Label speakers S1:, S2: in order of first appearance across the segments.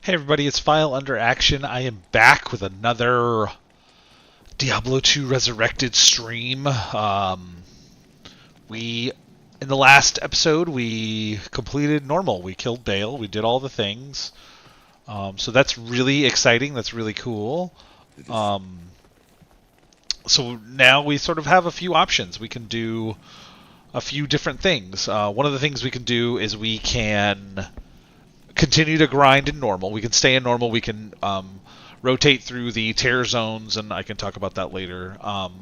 S1: Hey everybody, it's File Under Action. I am back with another Diablo 2 Resurrected stream. We in the last episode we completed normal. We killed Bale. We did all the things. So that's really exciting. That's really cool. Um, so now we sort of have a few options. We can do a few different things. One of the things we can do is we can continue to grind in normal. We can stay in normal. We can rotate through the terror zones, and I can talk about that later.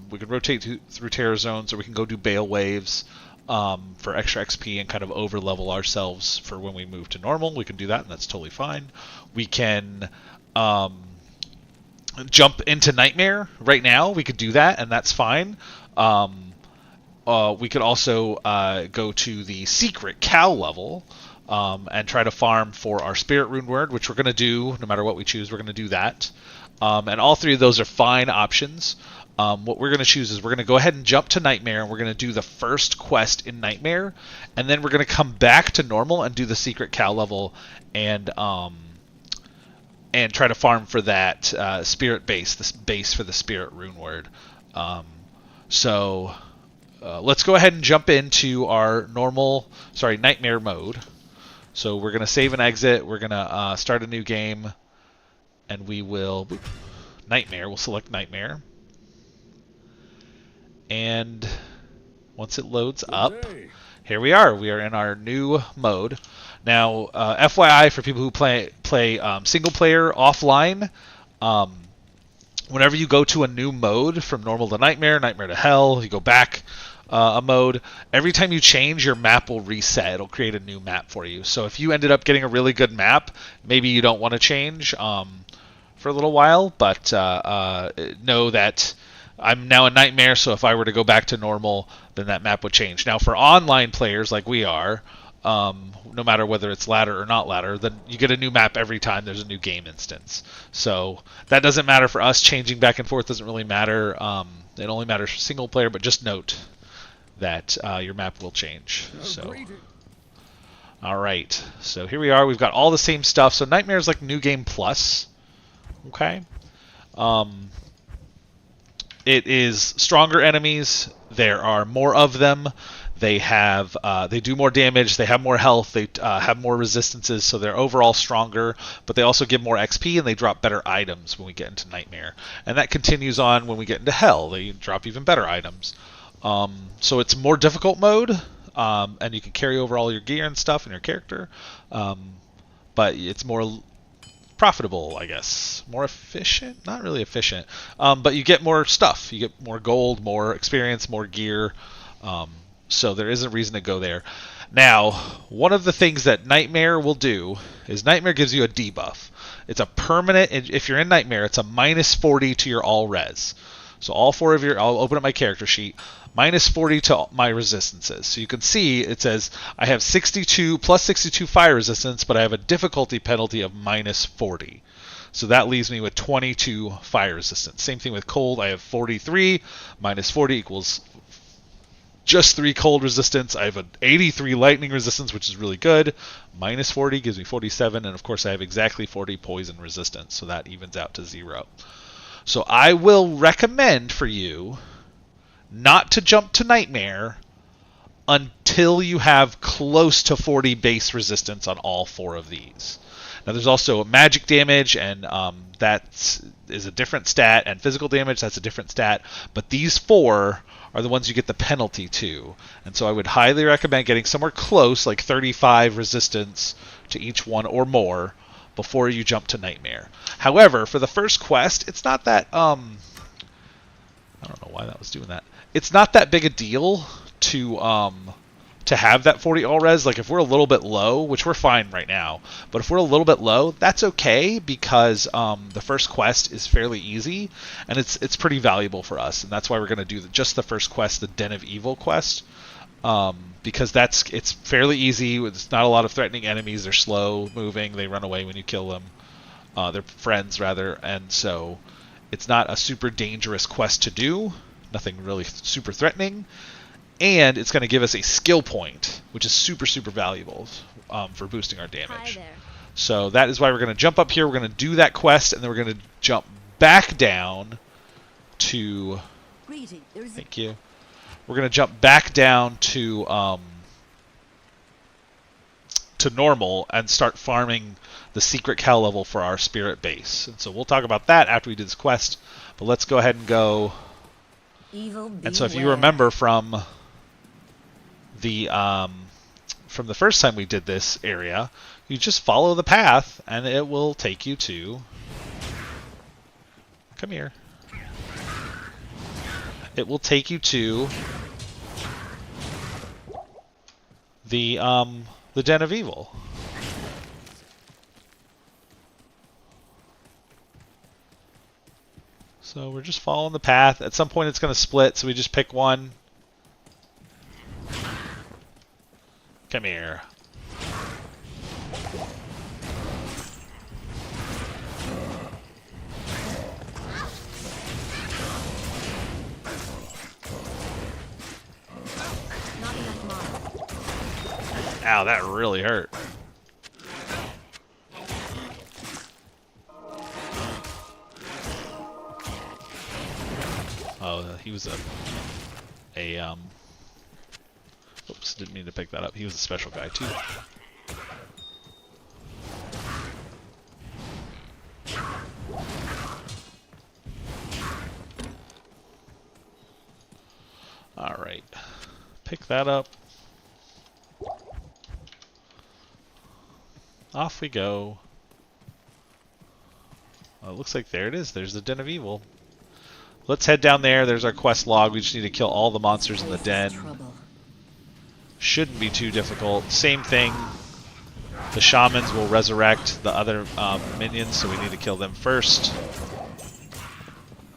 S1: We can rotate through terror zones, or we can go do Bale waves for extra XP and kind of over level ourselves for when we move to normal. We can do that, and that's totally fine. We can jump into Nightmare right now. We could do that, and that's fine. We could also go to the secret cow level. And try to farm for our Spirit Rune Word, which we're going to do no matter what we choose. We're going to do that. And all three of those are fine options. What we're going to choose is we're going to go ahead and jump to Nightmare, and we're going to do the first quest in Nightmare, and then we're going to come back to normal and do the secret cow level and try to farm for that Spirit base, this base for the Spirit Rune Word. Let's go ahead and jump into our Nightmare mode. So we're going to save and exit. We're going to start a new game, and we will Nightmare. We'll select Nightmare. And once it loads up, here we are. We are in our new mode. Now, FYI for people who play single player offline, whenever you go to a new mode from normal to Nightmare, Nightmare to Hell, you go back a mode, every time you change, your map will reset. It'll create a new map for you. So if you ended up getting a really good map, maybe you don't want to change for a little while, but know that I'm now in Nightmare, so if I were to go back to normal, then that map would change. Now for online players like we are, no matter whether it's ladder or not ladder, then you get a new map every time there's a new game instance. So that doesn't matter for us. Changing back and forth doesn't really matter. It only matters for single player, but just note that your map will change. So, all right. So here we are. We've got all the same stuff. So Nightmare is like New Game Plus. Okay. It is stronger enemies. There are more of them. They do more damage. They have more health. They have more resistances, so they're overall stronger. But they also give more XP, and they drop better items when we get into Nightmare. And that continues on when we get into Hell. They drop even better items. So it's more difficult mode, and you can carry over all your gear and stuff and your character. But it's more profitable, I guess. More efficient? Not really efficient. But you get more stuff. You get more gold, more experience, more gear. So there is a reason to go there. Now, one of the things that Nightmare will do is Nightmare gives you a debuff. It's a permanent, if you're in Nightmare, it's a minus 40 to your all res. So all four of I'll open up my character sheet, minus 40 to my resistances. So you can see it says I have 62 plus 62 fire resistance, but I have a difficulty penalty of minus 40. So that leaves me with 22 fire resistance. Same thing with cold. I have 43 minus 40 equals just 3 cold resistance. I have an 83 lightning resistance, which is really good. Minus 40 gives me 47, and of course I have exactly 40 poison resistance, so that evens out to 0. So I will recommend for you not to jump to Nightmare until you have close to 40 base resistance on all 4 of these. Now there's also magic damage, and that is a different stat, and physical damage, that's a different stat. But these 4 are the ones you get the penalty to. And so I would highly recommend getting somewhere close, like 35 resistance to each one or more, before you jump to Nightmare. However, for the first quest, it's not that I don't know why that was doing that. It's not that big a deal to have that 40 all res. Like if we're a little bit low, which we're fine right now, but if we're a little bit low, that's okay, because the first quest is fairly easy, and it's pretty valuable for us, and that's why we're going to do just the first quest, the Den of Evil quest. Because it's fairly easy. It's not a lot of threatening enemies. They're slow moving. They run away when you kill them. They're friends, rather. And so it's not a super dangerous quest to do. Nothing really super threatening. And it's going to give us a skill point, which is super, super valuable for boosting our damage. So that is why we're going to jump up here. We're going to do that quest, and then we're going to jump back down to... Thank you. We're going to jump back down to normal and start farming the secret cow level for our spirit base. And so we'll talk about that after we do this quest. But let's go ahead and go. And so if you remember from the first time we did this area, you just follow the path and it will take you to... Come here. It will take you to the Den of Evil. So we're just following the path. At some point it's going to split, so we just pick one. Come here. Ow, that really hurt. Oh, he was oops, didn't mean to pick that up. He was a special guy too. All right, pick that up. Off we go. Oh, it looks like there it is. There's the Den of Evil. Let's head down there. There's our quest log. We just need to kill all the monsters in the den. Shouldn't be too difficult. Same thing. The shamans will resurrect the other minions, so we need to kill them first.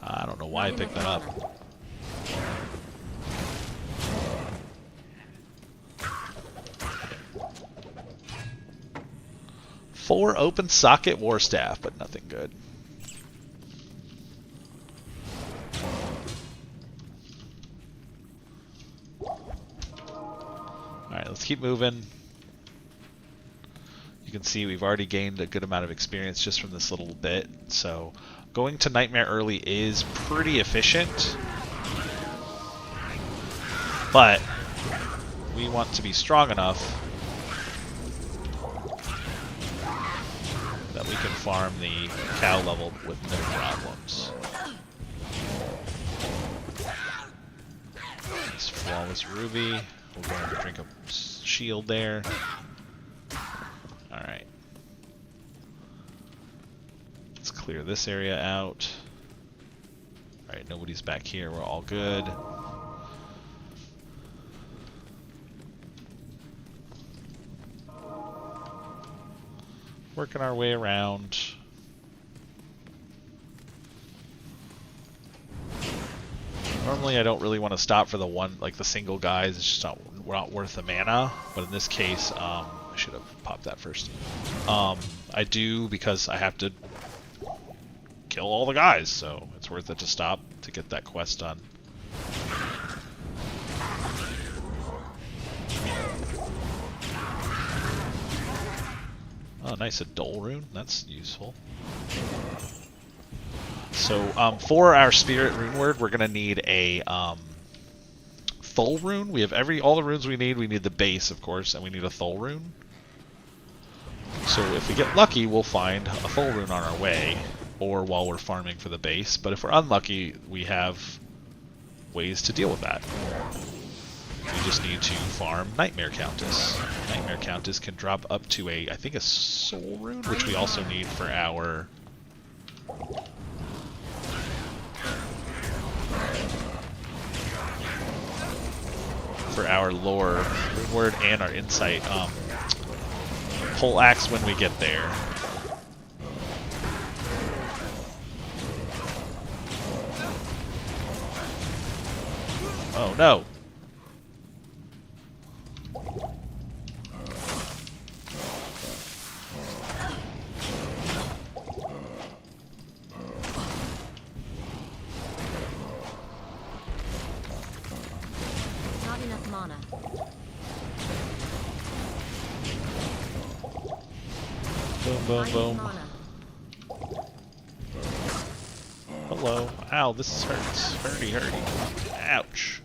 S1: I don't know why I picked that up. Four open socket war staff, but nothing good. Alright, let's keep moving. You can see we've already gained a good amount of experience just from this little bit. So going to Nightmare early is pretty efficient. But we want to be strong enough that we can farm the cow level with no problems. This flawless ruby. We'll go and drink a shield there. Alright. Let's clear this area out. Alright, nobody's back here. We're all good. Working our way around. Normally I don't really want to stop for the one, like the single guys, it's just not worth the mana, but in this case, I should have popped that first. I do because I have to kill all the guys, so it's worth it to stop to get that quest done. Oh, nice, a Dole rune, that's useful. So for our spirit rune word, we're gonna need a Thul rune. We have all the runes we need. We need the base, of course, and we need a Thul rune. So if we get lucky, we'll find a Thul rune on our way, or while we're farming for the base. But if we're unlucky, we have ways to deal with that. We just need to farm Nightmare Countess. Nightmare Countess can drop up to I think a soul rune, which we also need for our lore rune word and our insight pole axe when we get there. Oh no. Boom, boom, boom. Hello. Ow, this hurts. Hurty, hurty. Ouch.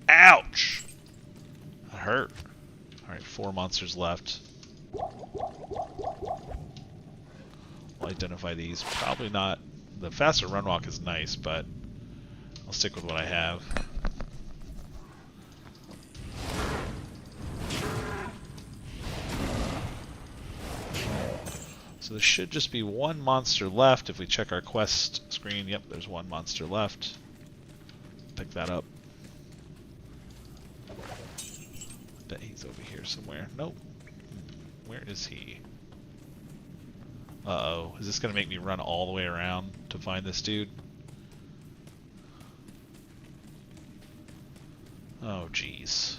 S1: Ouch! That hurt. Alright, 4 monsters left. I'll identify these. Probably not. The faster run walk is nice, but I'll stick with what I have. So there should just be 1 monster left. If we check our quest screen, yep, there's 1 monster left. Pick that up. Bet he's over here somewhere. Nope. Where is he? Uh-oh. Is this going to make me run all the way around to find this dude? Oh, jeez.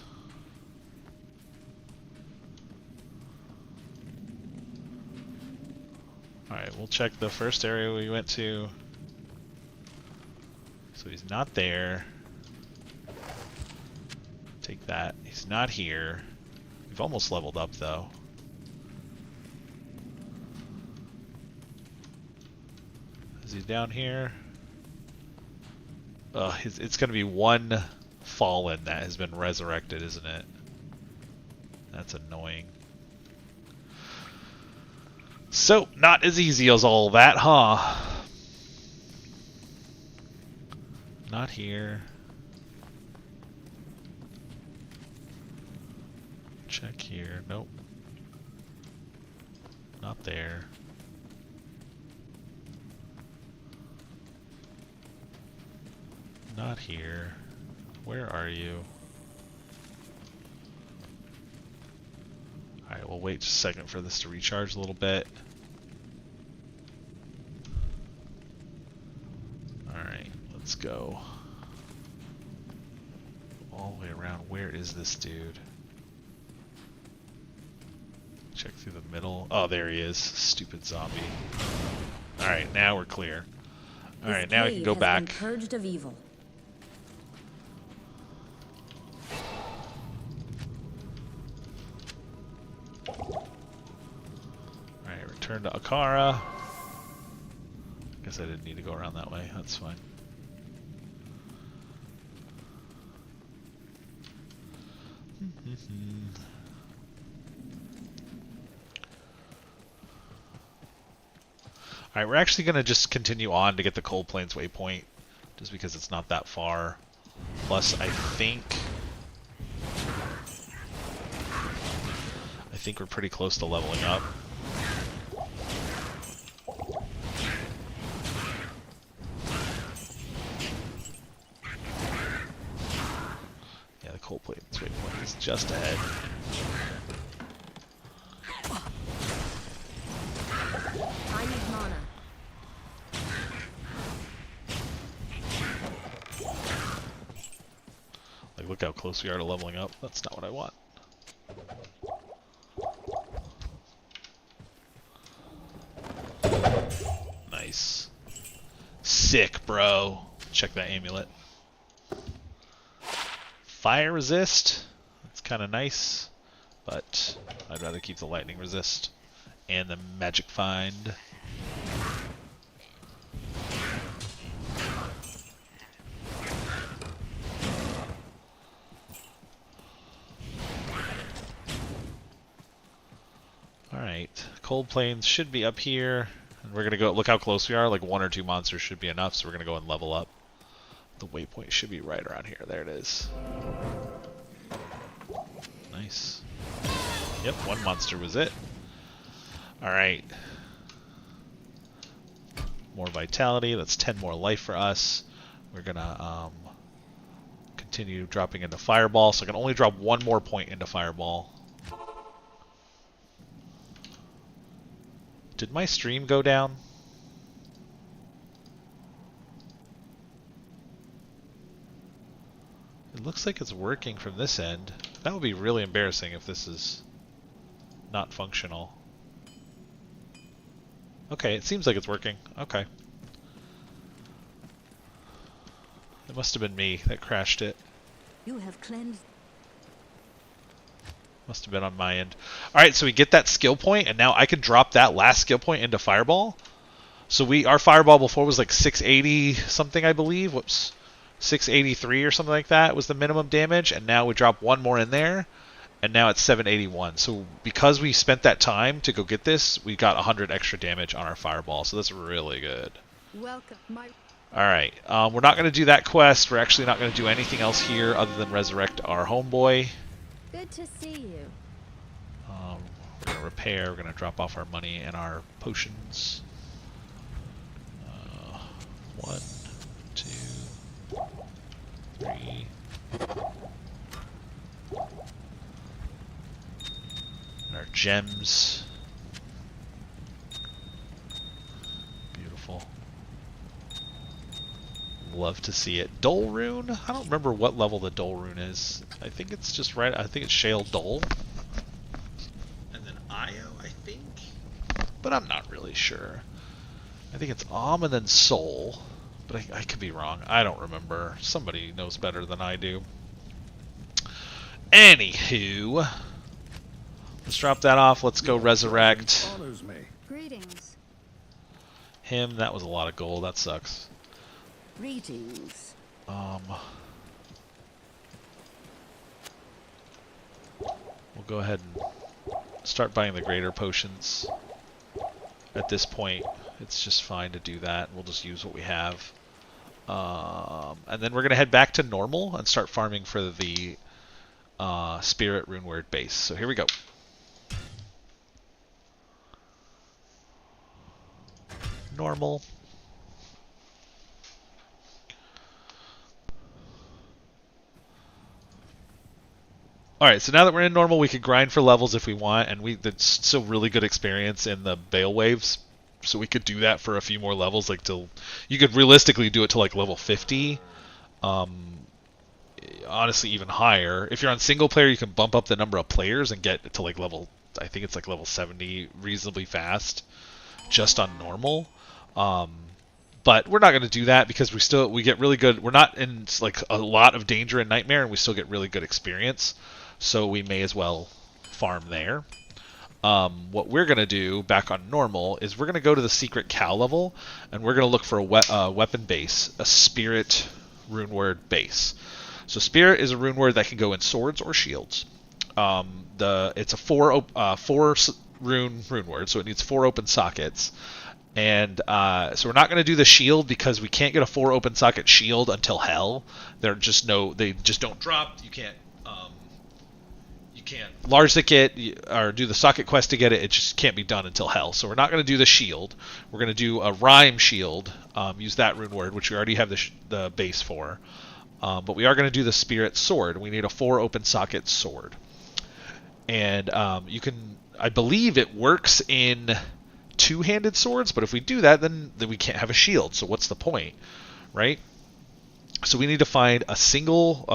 S1: Alright, we'll check the first area we went to. So he's not there. Take that. He's not here. We've almost leveled up, though. Is he down here? It's going to be 1 fallen that has been resurrected, isn't it? That's annoying. So, not as easy as all that, huh? Not here. Check here. Nope. Not there. Not here. Where are you? Alright, we'll wait just a second for this to recharge a little bit. Alright, let's go. All the way around. Where is this dude? Check through the middle. Oh, there he is. Stupid zombie. Alright, now we're clear. Alright, now we can go back.
S2: Purged of evil.
S1: Alright, return to Akara. Guess I didn't need to go around that way. That's fine. Alright, we're actually going to just continue on to get the Cold Plains waypoint, just because it's not that far. Plus, I think we're pretty close to leveling up. Yeah, the Cold Plains waypoint is just ahead. Look how close we are to leveling up. That's not what I want. Nice. Sick, bro. Check that amulet. Fire resist. That's kind of nice. But I'd rather keep the lightning resist. And the magic find. Alright, Cold Plains should be up here. And we're gonna go, look how close we are, like 1 or 2 monsters should be enough, so we're gonna go and level up. The waypoint should be right around here. There it is. Nice. Yep, 1 monster was it. Alright. More vitality, that's 10 more life for us. We're gonna continue dropping into Fireball, so I can only drop 1 more point into Fireball. Did my stream go down? It looks like it's working from this end. That would be really embarrassing if this is not functional. Okay, it seems like it's working. Okay. It must have been me that crashed it.
S2: You have cleansed.
S1: Must have been on my end. All right, so we get that skill point, and now I can drop that last skill point into Fireball. So our Fireball before was like 680 something, I believe. Whoops. 683 or something like that was the minimum damage, and now we drop one more in there, and now it's 781. So because we spent that time to go get this, we got 100 extra damage on our Fireball, so that's really good.
S2: Welcome, my.
S1: Alright, we're not going to do that quest. We're actually not going to do anything else here other than resurrect our homeboy.
S2: Good to see you.
S1: We're going to repair, we're going to drop off our money and our potions. 1, 2, 3. And our gems. Beautiful. Love to see it. Dull Rune? I don't remember what level the Dull Rune is. I think it's just right. I think it's Shale Dull. And then Io, I think. But I'm not really sure. I think it's and then Soul. But I could be wrong. I don't remember. Somebody knows better than I do. Anywho. Let's drop that off. Let's go resurrect
S2: Greetings.
S1: him. That was a lot of gold. That sucks.
S2: Greetings.
S1: We'll go ahead and start buying the greater potions. At this point, it's just fine to do that. We'll just use what we have. And then we're going to head back to normal and start farming for the Spirit Runeward base. So here we go. Normal. Alright, so now that we're in normal, we can grind for levels if we want, and that's still really good experience in the Bale Waves, so we could do that for a few more levels, like till you could realistically do it to like level 50, honestly even higher. If you're on single player, you can bump up the number of players and get to like level, I think it's like level 70 reasonably fast, just on normal. But we're not going to do that because we get really good. We're not in like a lot of danger in Nightmare, and we still get really good experience. So we may as well farm there. What we're going to do back on normal is we're going to go to the secret cow level, and we're going to look for a weapon base, a Spirit Runeward base. So Spirit is a rune word that can go in swords or shields. It's a four rune word, so it needs 4 open sockets. And so we're not going to do the shield because we can't get a 4 open socket shield until hell. They just don't drop. You can't large stick it or do the socket quest to get it. It just can't be done until hell. So we're not going to do the shield. We're going to do a rhyme shield. Use that rune word, which we already have the base for. But we are going to do the Spirit Sword. We need a 4 open socket sword. And I believe it works in 2-handed swords, but if we do that, then we can't have a shield. So what's the point, right? So we need to find a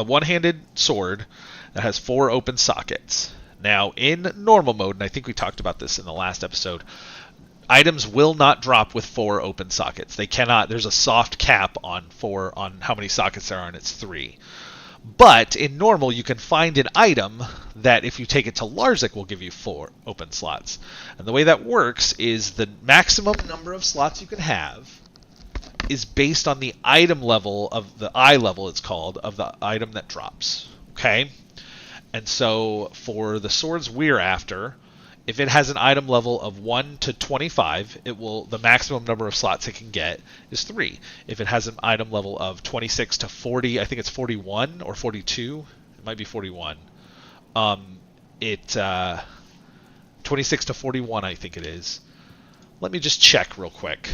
S1: one-handed sword that has 4 open sockets. Now, in normal mode, and I think we talked about this in the last episode, items will not drop with 4 open sockets. They cannot. There's a soft cap on how many sockets there are, and it's 3. But in normal, you can find an item that if you take it to Larzik will give you 4 open slots. And the way that works is the maximum number of slots you can have is based on the item level of the eye level, it's called, of the item that drops. Okay? And so for the swords we're after, if it has an item level of 1 to 25, the maximum number of slots it can get is 3. If it has an item level of 26 to 40, I think it's 41 or 42. It might be 41. 26 to 41, I think it is. Let me just check real quick.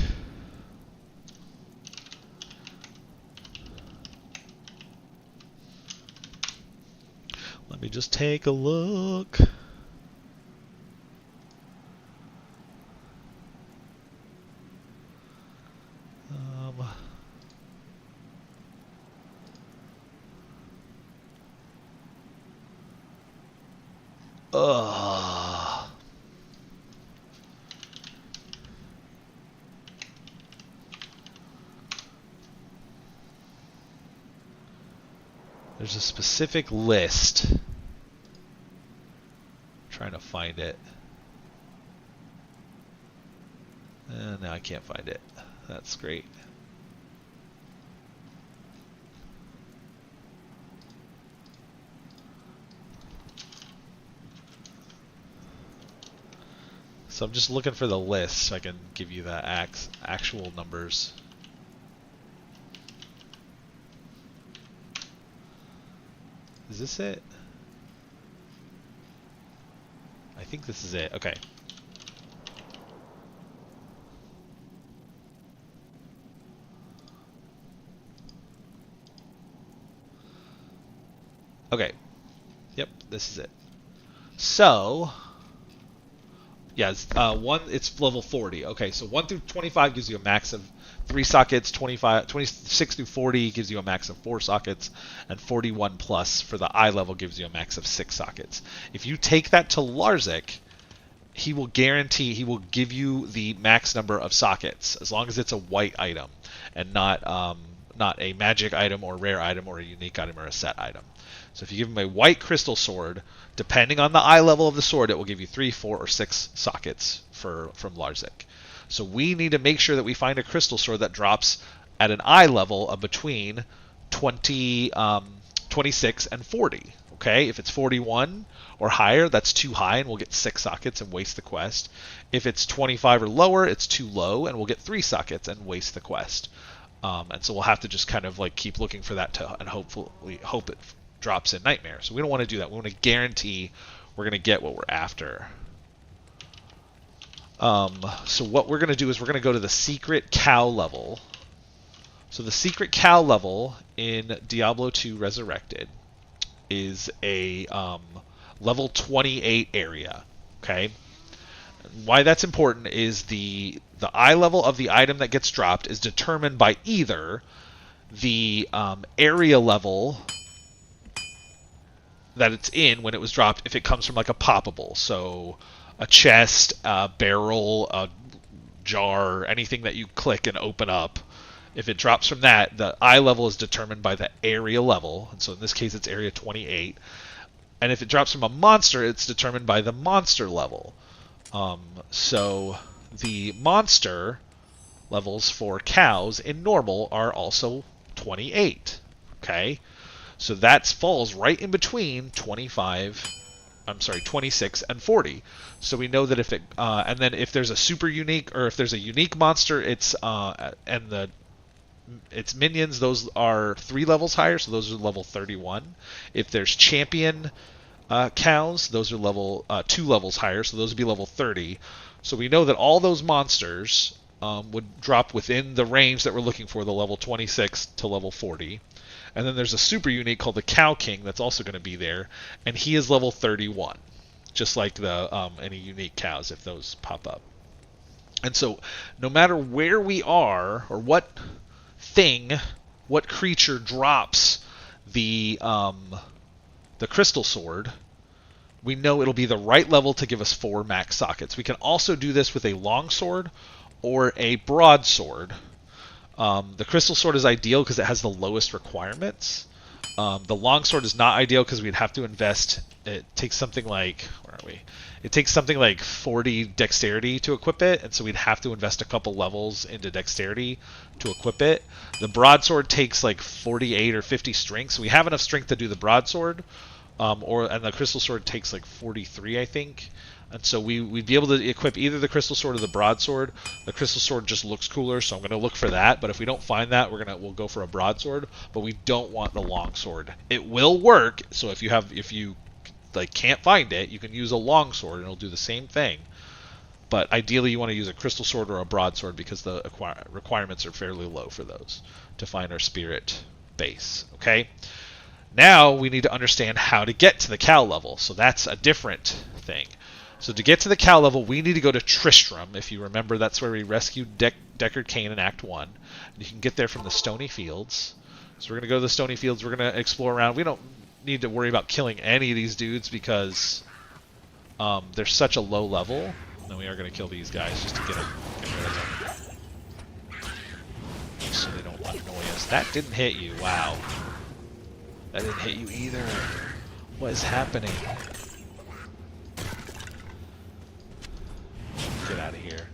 S1: Let me just take a look. Ugh. There's a specific list. I'm trying to find it. No, I can't find it. That's great. So I'm just looking for the list so I can give you the actual numbers. Is this it? I think this is it. Okay. Okay. Yep, this is it. So, yeah, it's level 40. Okay, so 1 through 25 gives you a max of 3 sockets, 26 through 40 gives you a max of 4 sockets, and 41 plus for the eye level gives you a max of 6 sockets. If you take that to Larzik, he will give you the max number of sockets as long as it's a white item and not a magic item or rare item or a unique item or a set item. So if you give him a white crystal sword, depending on the eye level of the sword, it will give you 3, 4, or 6 sockets from Larzik. So we need to make sure that we find a crystal sword that drops at an eye level of between 26 and 40. Okay, if it's 41 or higher, that's too high and we'll get 6 sockets and waste the quest. If it's 25 or lower, it's too low and we'll get 3 sockets and waste the quest. And so we'll have to just kind of like keep looking for that and hopefully hope it drops in Nightmare. So we don't want to do that. We want to guarantee we're going to get what we're after. So what we're going to do is we're going to go to the secret cow level. So the secret cow level in Diablo 2 Resurrected is a level 28 area. Okay. Why that's important is the eye level of the item that gets dropped is determined by either the area level that it's in when it was dropped, if it comes from like a poppable, so a chest, a barrel, a jar, anything that you click and open up. If it drops from that, the eye level is determined by the area level, and so in this case it's area 28. And if it drops from a monster, it's determined by the monster level. So the monster levels for cows in normal are also 28. Okay? So that falls right in between 26 and 40. So we know that if it, and then if there's a super unique, or if there's a unique monster, its minions, those are 3 levels higher, so those are level 31. If there's champion cows, those are level 2 levels higher, so those would be level 30. So we know that all those monsters would drop within the range that we're looking for, the level 26 to level 40. And then there's a super unique called the Cow King that's also going to be there, and he is level 31, just like the any unique cows if those pop up. And so no matter where we are or what creature drops the crystal sword, we know it'll be the right level to give us 4 max sockets. We can also do this with a long sword or a broadsword. The crystal sword is ideal because it has the lowest requirements. The longsword is not ideal because we'd have to invest. It takes something like, where are we? It takes something like 40 dexterity to equip it, and so we'd have to invest a couple levels into dexterity to equip it. The broadsword takes like 48 or 50 strength, so we have enough strength to do the broadsword. And the crystal sword takes like 43, I think. And so we'd be able to equip either the crystal sword or the broadsword. The crystal sword just looks cooler, so I'm going to look for that. But if we don't find that, we'll go for a broadsword. But we don't want the longsword. It will work. So if you can't find it, you can use a longsword and it'll do the same thing. But ideally, you want to use a crystal sword or a broadsword because the requirements are fairly low for those to find our spirit base. Okay. Now we need to understand how to get to the cow level. So that's a different thing. So to get to the cow level, we need to go to Tristram. If you remember, that's where we rescued Deckard Cain in Act 1. And you can get there from the Stony Fields. So we're going to go to the Stony Fields. We're going to explore around. We don't need to worry about killing any of these dudes because they're such a low level. And we are going to kill these guys just to get rid of them. So they don't annoy us. That didn't hit you. Wow. That didn't hit you either. What is happening? Get out of here.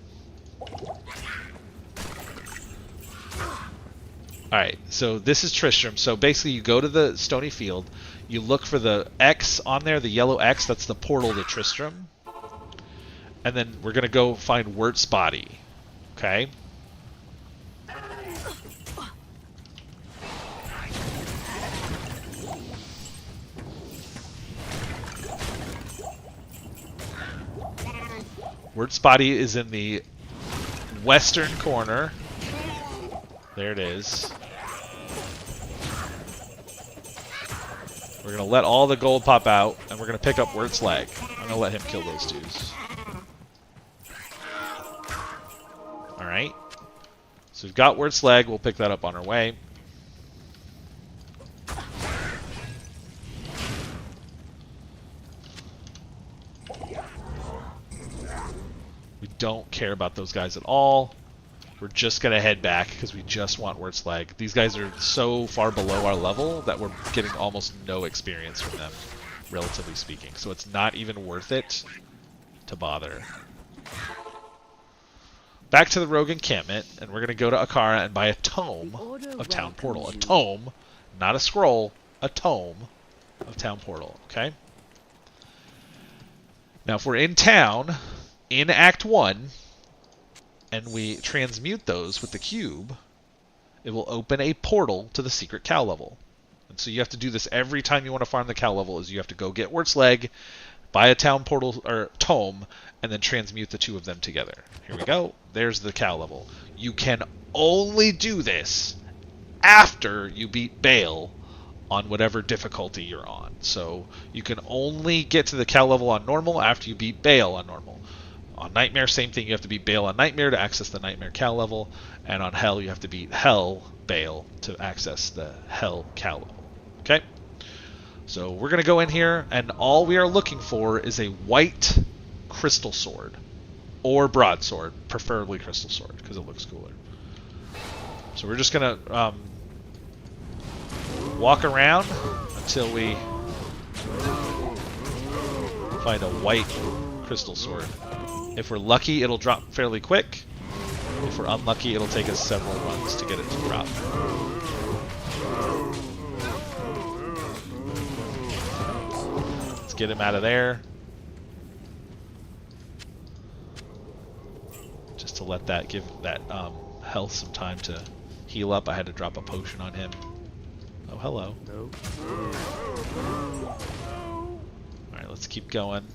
S1: Alright, so this is Tristram. So basically you go to the Stony Field, you look for the X on there, the yellow X, that's the portal to Tristram. And then we're going to go find Wirt's body. Okay? Wirt's body is in the western corner. There it is. We're going to let all the gold pop out, and we're going to pick up Wirt's leg. I'm going to let him kill those dudes. Alright. So we've got Wirt's leg. We'll pick that up on our way. We don't care about those guys at all. We're just going to head back because we just want Wirt's leg. These guys are so far below our level that we're getting almost no experience from them, relatively speaking. So it's not even worth it to bother. Back to the rogue encampment, and we're going to go to Akara and buy a tome of Town Portal. A tome, not a scroll, a tome of Town Portal, okay? Now if we're in town, in Act 1, and we transmute those with the cube, it will open a portal to the secret cow level. And so you have to do this every time you want to farm the cow level, is you have to go get Wirt's leg, buy a town portal or tome, and then transmute the two of them together. Here we go. There's the cow level. You can only do this after you beat Bale on whatever difficulty you're on. So you can only get to the cow level on normal after you beat Bale on normal. On Nightmare, same thing. You have to beat Bale on Nightmare to access the Nightmare cow level. And on Hell, you have to beat Hell Bale to access the Hell cow level. Okay? So we're going to go in here, and all we are looking for is a white crystal sword. Or broadsword. Preferably crystal sword, because it looks cooler. So we're just going to walk around until we find a white crystal sword. If we're lucky, it'll drop fairly quick. If we're unlucky, it'll take us several runs to get it to drop. Let's get him out of there. Just to let that give that health some time to heal up. I had to drop a potion on him. Oh, hello. Alright, let's keep going.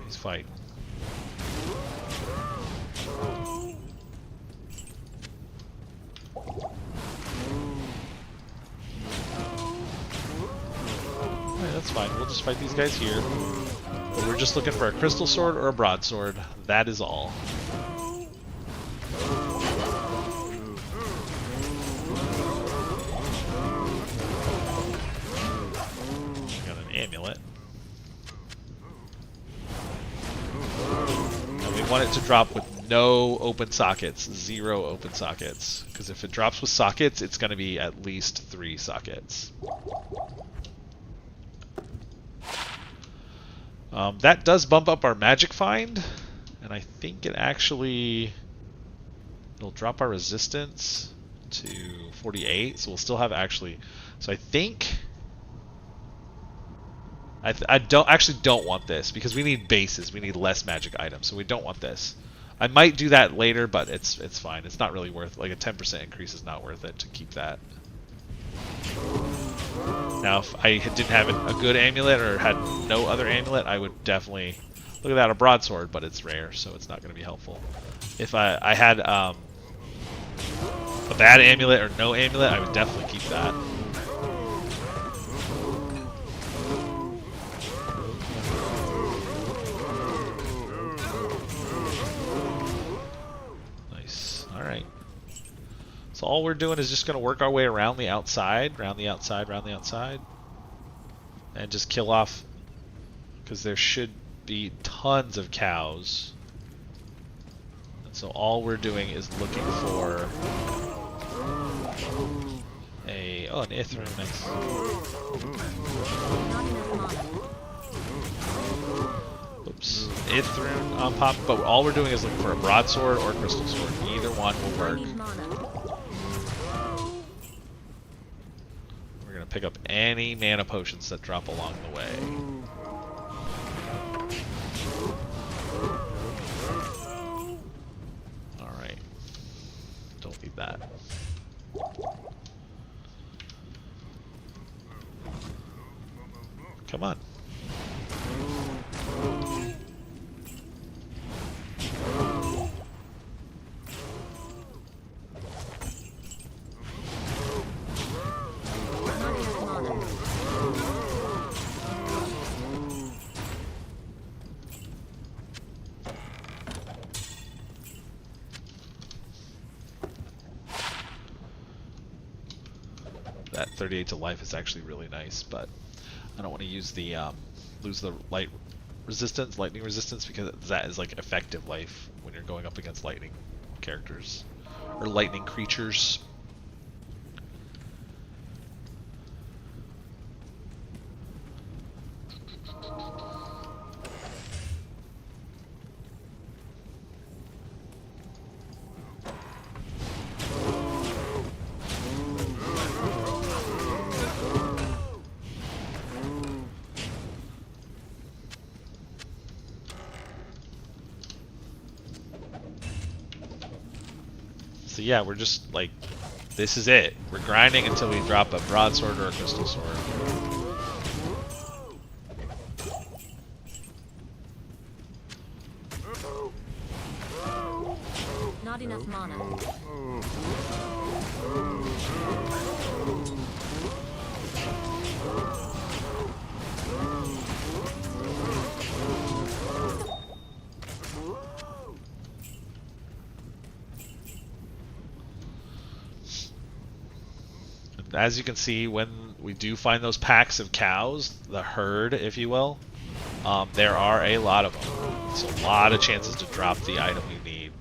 S1: He's fighting. Alright, that's fine. We'll just fight these guys here. But we're just looking for a crystal sword or a broadsword. That is all. Got an amulet. And we want it to drop with no open sockets. 0 open sockets. Because if it drops with sockets, it's going to be at least 3 sockets. That does bump up our magic find, and I think it actually, it'll drop our resistance to 48, so we'll still have actually, so I think, I don't want this, because we need bases, we need less magic items, so we don't want this. I might do that later, but it's fine, it's not really worth, like a 10% increase is not worth it to keep that. Now, if I didn't have a good amulet or had no other amulet, I would definitely... Look at that, a broadsword, but it's rare, so it's not going to be helpful. If I had a bad amulet or no amulet, I would definitely keep that. Nice. Alright. So all we're doing is just going to work our way around the outside, round the outside, round the outside, and just kill off, because there should be tons of cows. And so all we're doing is looking for an Ithrin, nice.
S2: Not enough mana.
S1: Oops. Ithrin on pop, but all we're doing is looking for a broadsword or a crystal sword. Either one will
S2: I
S1: work.
S2: need mana.
S1: We're gonna pick up any mana potions that drop along the way. Alright. Don't need that. Come on.
S2: Not enough mana.
S1: That 38 to life is actually really nice, but I don't want to use the lose the lightning resistance, because that is like effective life when you're going up against lightning characters or lightning creatures. So yeah, we're just like, this is it. We're grinding until we drop a broadsword or a crystal sword.
S2: Not enough mana.
S1: As you can see, when we do find those packs of cows, the herd, if you will, there are a lot of them. It's a lot of chances to drop the item we need.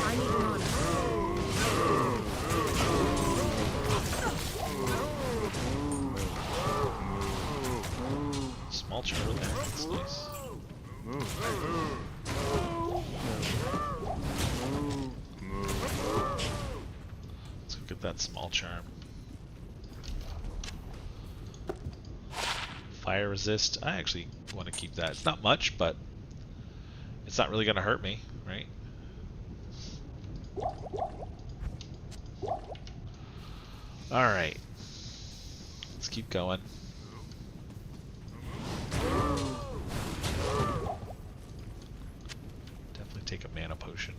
S2: I need mana.
S1: Small charm there, that's nice. Let's go get that small charm. Fire resist, I actually want to keep that. It's not much, but it's not really going to hurt me, right? Alright. Let's keep going. Definitely take a mana potion.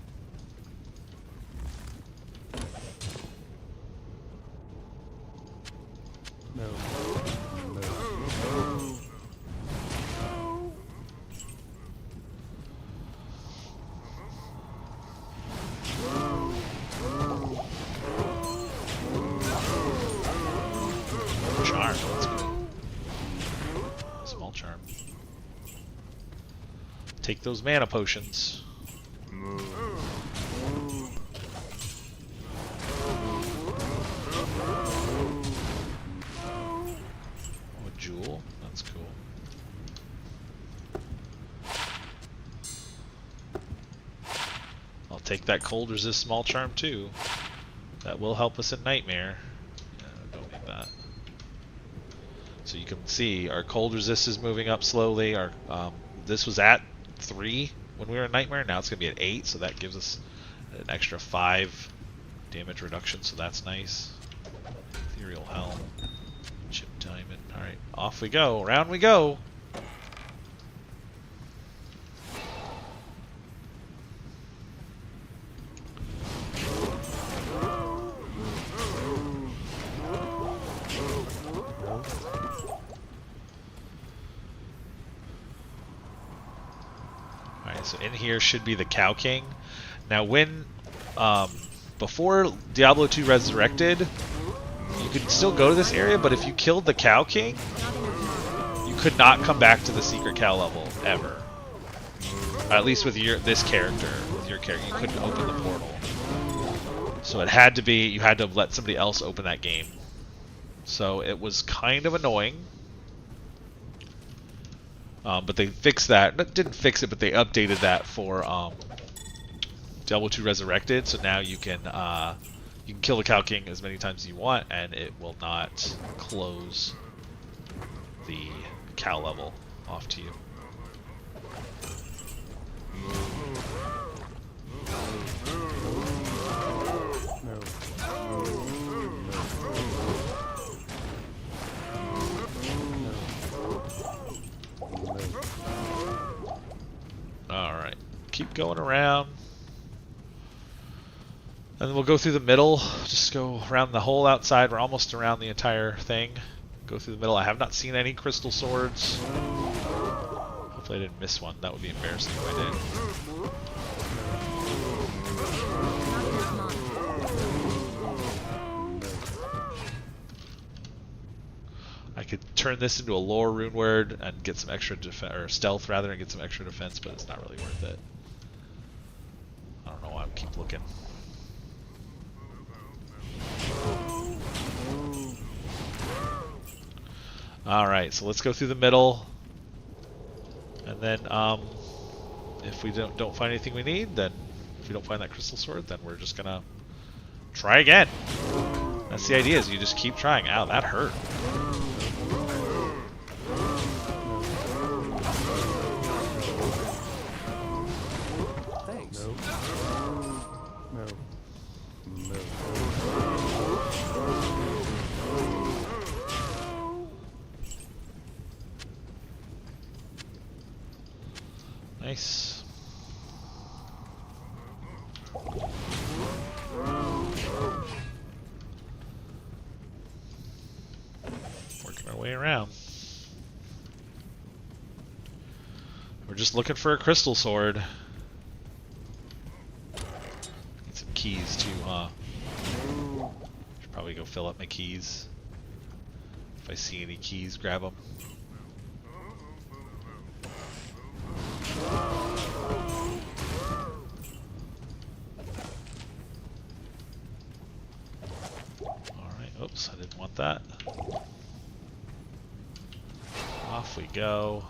S1: Charm, let's go. Small charm. Take those mana potions. Oh, a jewel? That's cool. I'll take that cold resist small charm too. That will help us in Nightmare. Yeah, don't need that. So you can see our cold resist is moving up slowly. Our this was at 3 when we were in Nightmare. Now it's going to be at 8, so that gives us an extra 5 damage reduction, so that's nice. Ethereal Helm. Chip Diamond. Alright, off we go. Round we go. Alright, so in here should be the Cow King. Now when, before Diablo 2 Resurrected, you could still go to this area, but if you killed the Cow King, you could not come back to the secret cow level ever. At least with this character, with your character, you couldn't open the portal. So it had to be, you had to let somebody else open that game. So it was kind of annoying. But they fixed that. Didn't fix it, but they updated that for Diablo 2 Resurrected. So now you can kill the Cow King as many times as you want, and it will not close the cow level off to you. Alright, keep going around. And then we'll go through the middle. Just go around the whole outside. We're almost around the entire thing. Go through the middle. I have not seen any crystal swords. Hopefully I didn't miss one. That would be embarrassing if I did. I could turn this into a lore rune word and get some extra or stealth rather, and get some extra defense, but it's not really worth it. I don't know why I keep looking. Alright, so let's go through the middle. And then if we don't find anything we need, then if we don't find that crystal sword, then we're just gonna try again. That's the idea, is you just keep trying. Ow, that hurt.
S3: Thanks. No.
S1: Nice. Working our way around. We're just looking for a crystal sword. Need some keys too, huh? Should probably go fill up my keys. If I see any keys, grab them. Alright, oops, I didn't want that. Off we go.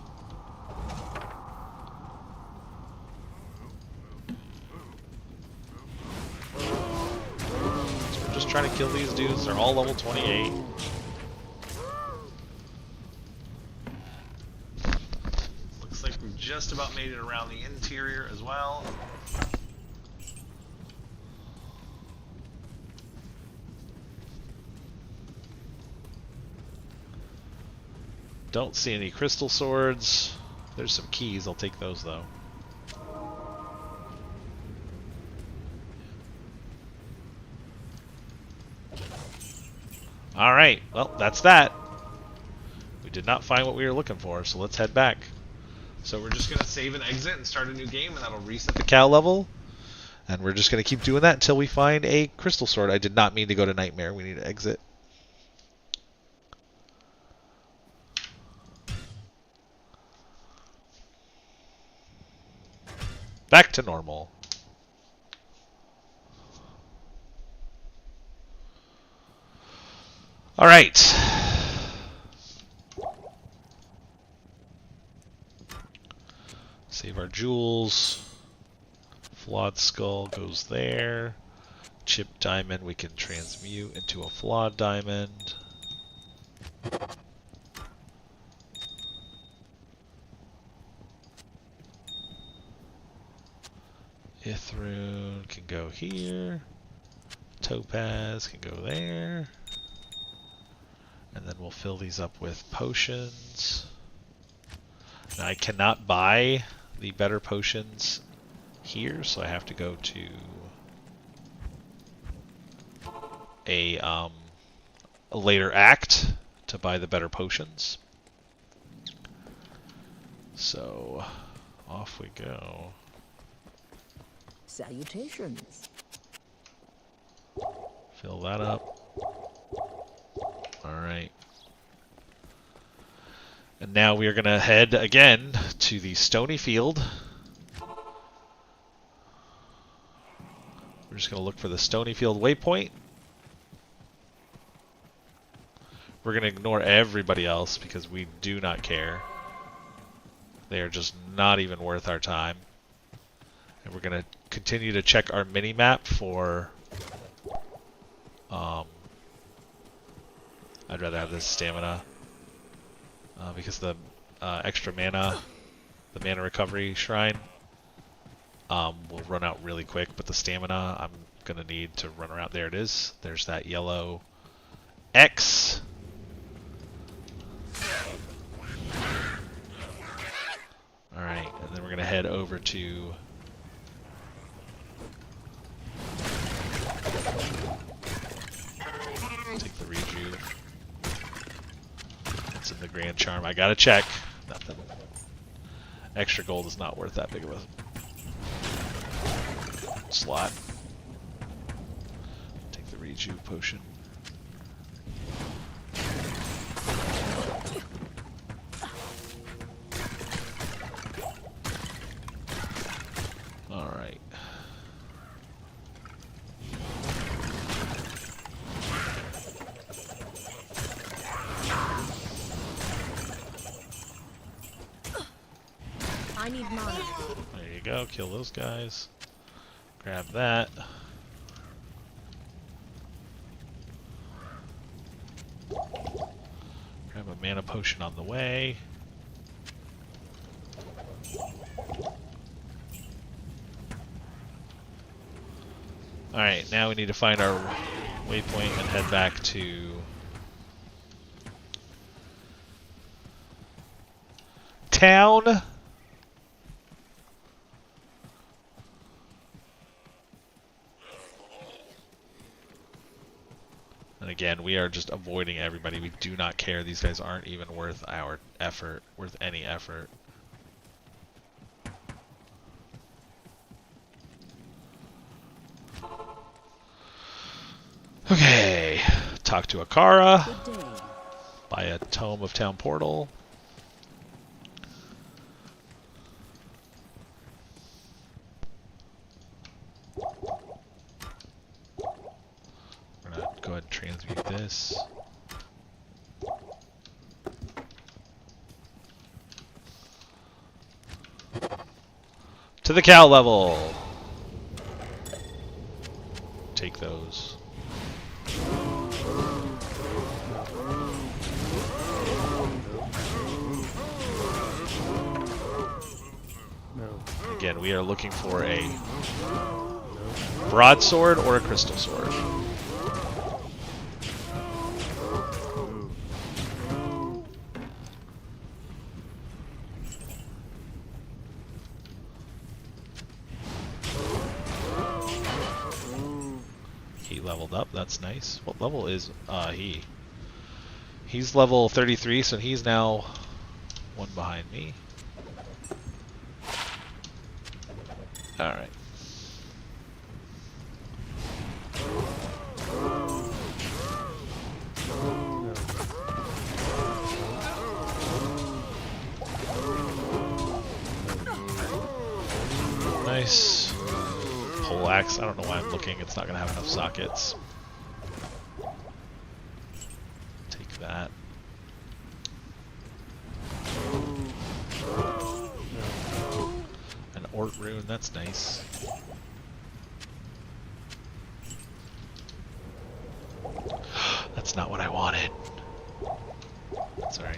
S1: So we're just trying to kill these dudes, they're all level 28. Looks like we've just about made it around the interior as well. Don't see any crystal swords. There's some keys, I'll take those though. Alright, well, that's that. We did not find what we were looking for, so let's head back. So we're just going to save and exit and start a new game, and that'll reset the cow level. And we're just going to keep doing that until we find a crystal sword. I did not mean to go to Nightmare. We need to exit. Back to normal. All right. Save our jewels. Flawed skull goes there. Chip diamond we can transmute into a flawed diamond. Ithrune can go here. Topaz can go there. And then we'll fill these up with potions. Now I cannot buy the better potions here, so I have to go to a later act to buy the better potions. So off we go.
S3: Salutations.
S1: Fill that up. Alright. And Now we are going to head again to the stony field. We're just going to look for the stony field waypoint. We're going to ignore everybody else because we do not care. They are just not even worth our time. And we're going to continue to check our mini-map for... I'd rather have this stamina. Because the extra mana, the mana recovery shrine, will run out really quick. But the stamina, I'm going to need to run around. There it is. There's that yellow X. Alright, and then we're going to head over to... take the rejuve. It's in the Grand Charm. I gotta check. Nothing. Extra gold is not worth that big of a slot. Take the rejuve potion. Alright.
S2: I need mana.
S1: There you go, kill those guys. Grab that. Grab a mana potion on the way. Alright, now we need to find our waypoint and head back to town. And again, we are just avoiding everybody. We do not care. These guys aren't even worth our effort, worth any effort. Okay, talk to Akara,
S2: Good day.
S1: buy a Tome of Town Portal. We're gonna go ahead and transmute this. To the cow level. Take those.
S3: No.
S1: Again, we are looking for a broadsword or a crystal sword. He leveled up, that's nice. What level is he? He's level 33, so he's now one behind me. Alright. Nice. Pole axe. I don't know why I'm looking. It's not going to have enough sockets. Take that. An Ort rune. That's nice. That's not what I wanted. That's alright.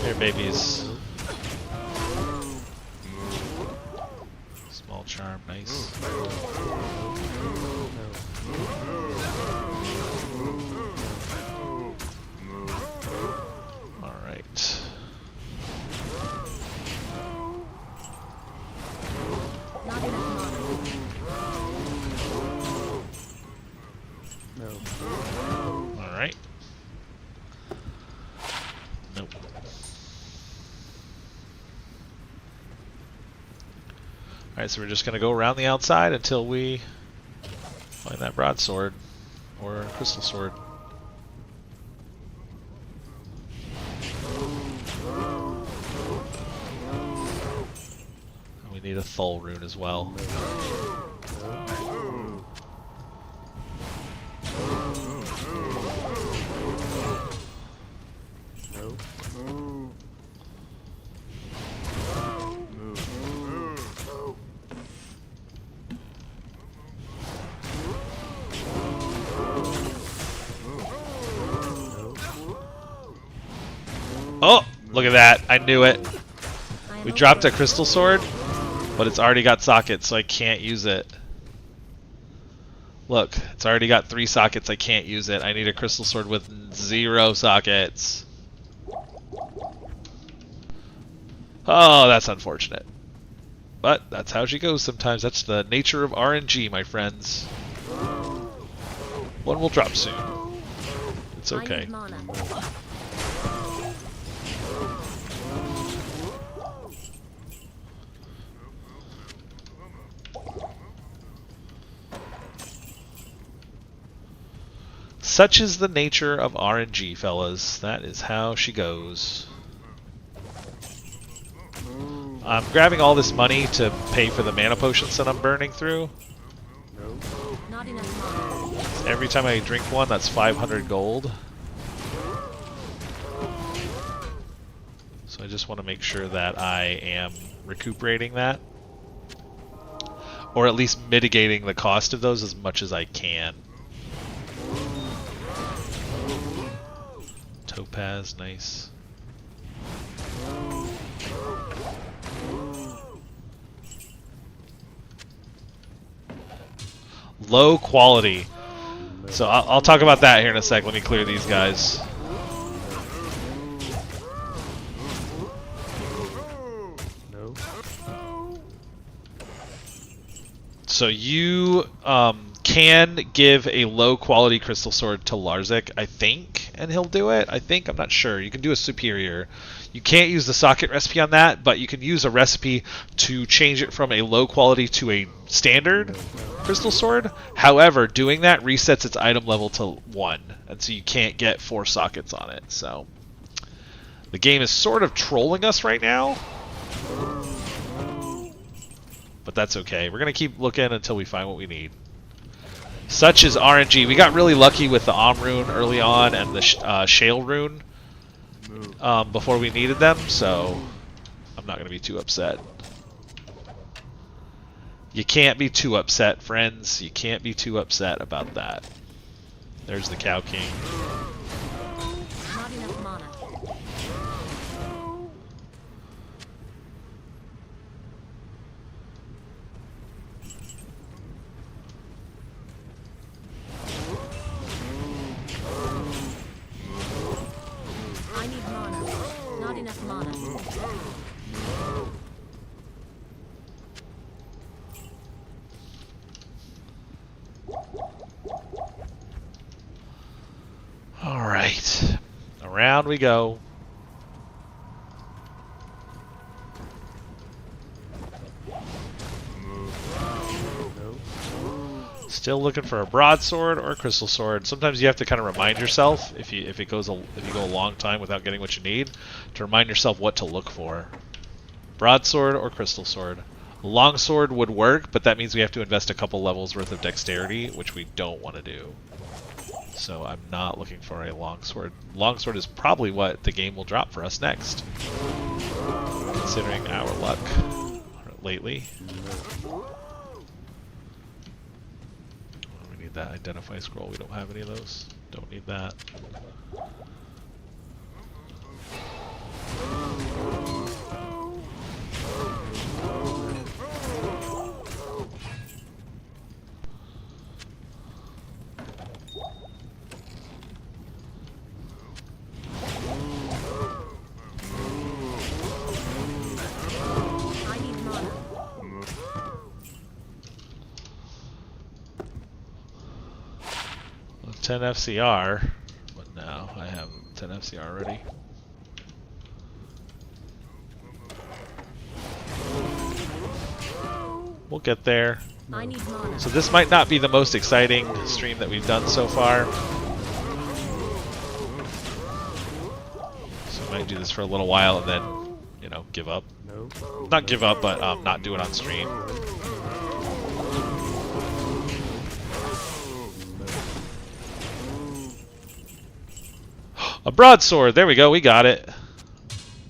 S1: Here, babies. Small charm, nice. Alright.
S2: Not enough mana.
S3: No.
S1: Alright. Nope. Alright, so we're just going to go around the outside until we find that broadsword. or crystal sword. And we need a Thul rune as well. Oh, look at that. I knew it. We dropped a crystal sword, but it's already got sockets, so I can't use it. Look, it's already got 3 sockets. I can't use it. I need a crystal sword with 0 sockets. Oh, that's unfortunate. But that's how she goes sometimes. That's the nature of RNG, my friends. One will drop soon. It's okay. Such is the nature of RNG, fellas. That is how she goes. I'm grabbing all this money to pay for the mana potions that I'm burning through.
S2: Not enough mana.
S1: Every time I drink one, that's 500 gold. So I just want to make sure that I am recuperating that. Or at least mitigating the cost of those as much as I can. Topaz, nice. Low quality. So I'll talk about that here in a sec. Let me clear these guys. So you can give a low quality crystal sword to Larzik, I think, and he'll do it. I think, I'm not sure. You can do a superior. You can't use the socket recipe on that, but you can use a recipe to change it from a low quality to a standard crystal sword. However, doing that resets its item level to 1, and so you can't get 4 sockets on it. So the game is sort of trolling us right now. But that's okay. We're going to keep looking until we find what we need. Such is RNG. We got really lucky with the Om rune early on and the Shale rune before we needed them, so I'm not going to be too upset. You can't be too upset, friends. You can't be too upset about that. There's the Cow King.
S2: Not enough mana. I need mana. Not enough mana.
S1: All right. Around we go. Still looking for a broadsword or a crystal sword. Sometimes you have to kind of remind yourself if you go a long time without getting what you need, to remind yourself what to look for. Broadsword or crystal sword. Longsword would work, but that means we have to invest a couple levels worth of dexterity, which we don't want to do. So I'm not looking for a longsword. Longsword is probably what the game will drop for us next, considering our luck lately. We need that identify scroll. We don't have any of those. Don't need that.
S2: I need mana.
S1: 10 FCR, but now I have 10 FCR already. We'll get there.
S2: I need mana.
S1: So this might not be the most exciting stream that we've done so far. So we might do this for a little while and then, you know, give up.
S3: No.
S1: Not give up, but not do it on stream. A broadsword! There we go, we got it.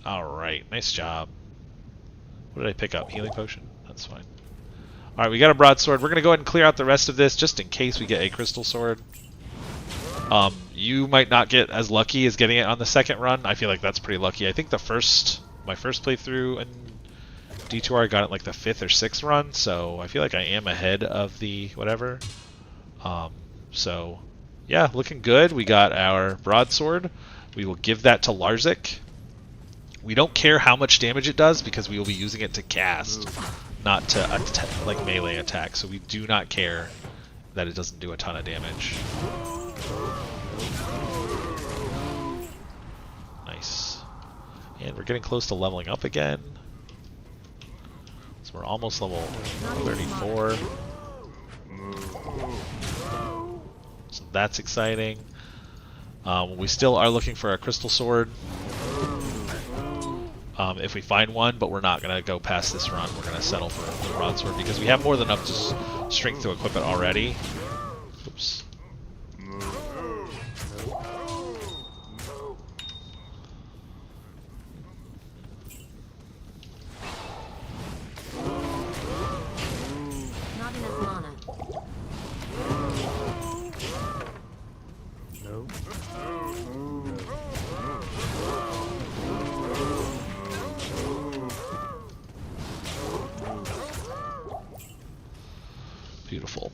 S1: Alright, nice job. What did I pick up? Healing potion? That's fine. Alright, we got a broadsword. We're going to go ahead and clear out the rest of this just in case we get a crystal sword. You might not get as lucky as getting it on the second run. I feel like that's pretty lucky. I think my first playthrough in D2R I got it like the 5th or 6th run, so I feel like I am ahead of the whatever. So, yeah, looking good. We got our broadsword. We will give that to Larzik. We don't care how much damage it does because we will be using it to cast, not to like melee attack. So we do not care that it doesn't do a ton of damage. Nice. And we're getting close to leveling up again. So we're almost level 34. So that's exciting. We still are looking for a crystal sword. If we find one, but we're not going to go past this run. We're going to settle for the broadsword because we have more than enough strength to equip it already. Oops.
S2: Not enough mana.
S3: No.
S1: Beautiful.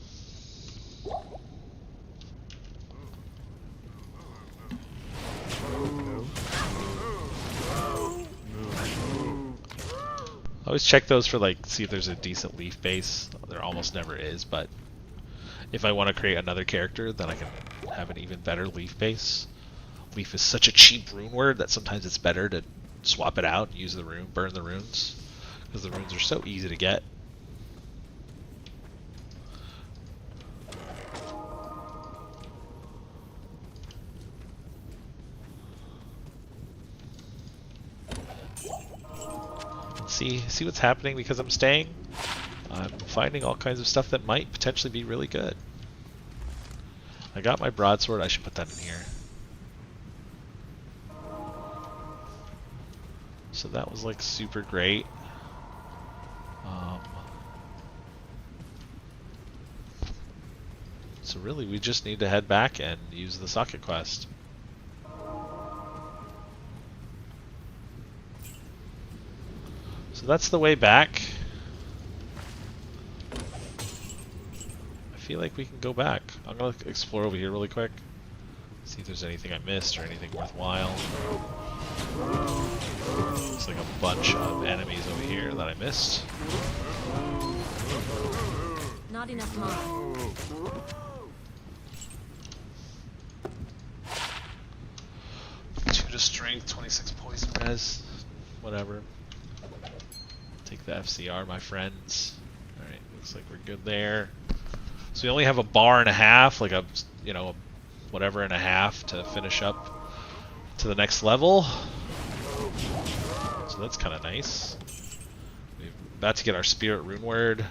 S1: I always check those for like, see if there's a decent leaf base. There almost never is, but if I want to create another character, then I can have an even better leaf base. Leaf is such a cheap rune word that sometimes it's better to swap it out, use the rune, burn the runes, because the runes are so easy to get. See what's happening because I'm staying? I'm finding all kinds of stuff that might potentially be really good. I got my broadsword, I should put that in here. So that was like super great. So really we just need to head back and use the socket quest. So that's the way back. I feel like we can go back. I'm going to explore over here really quick. See if there's anything I missed or anything worthwhile. Looks like a bunch of enemies over here that I missed.
S2: Not enough mana.
S1: 2 to strength, 26 poison res. Whatever. Take the FCR, my friends. Alright, looks like we're good there. So we only have a bar and a half, like a, you know, whatever and a half to finish up to the next level. So that's kind of nice. We're about to get our spirit rune word.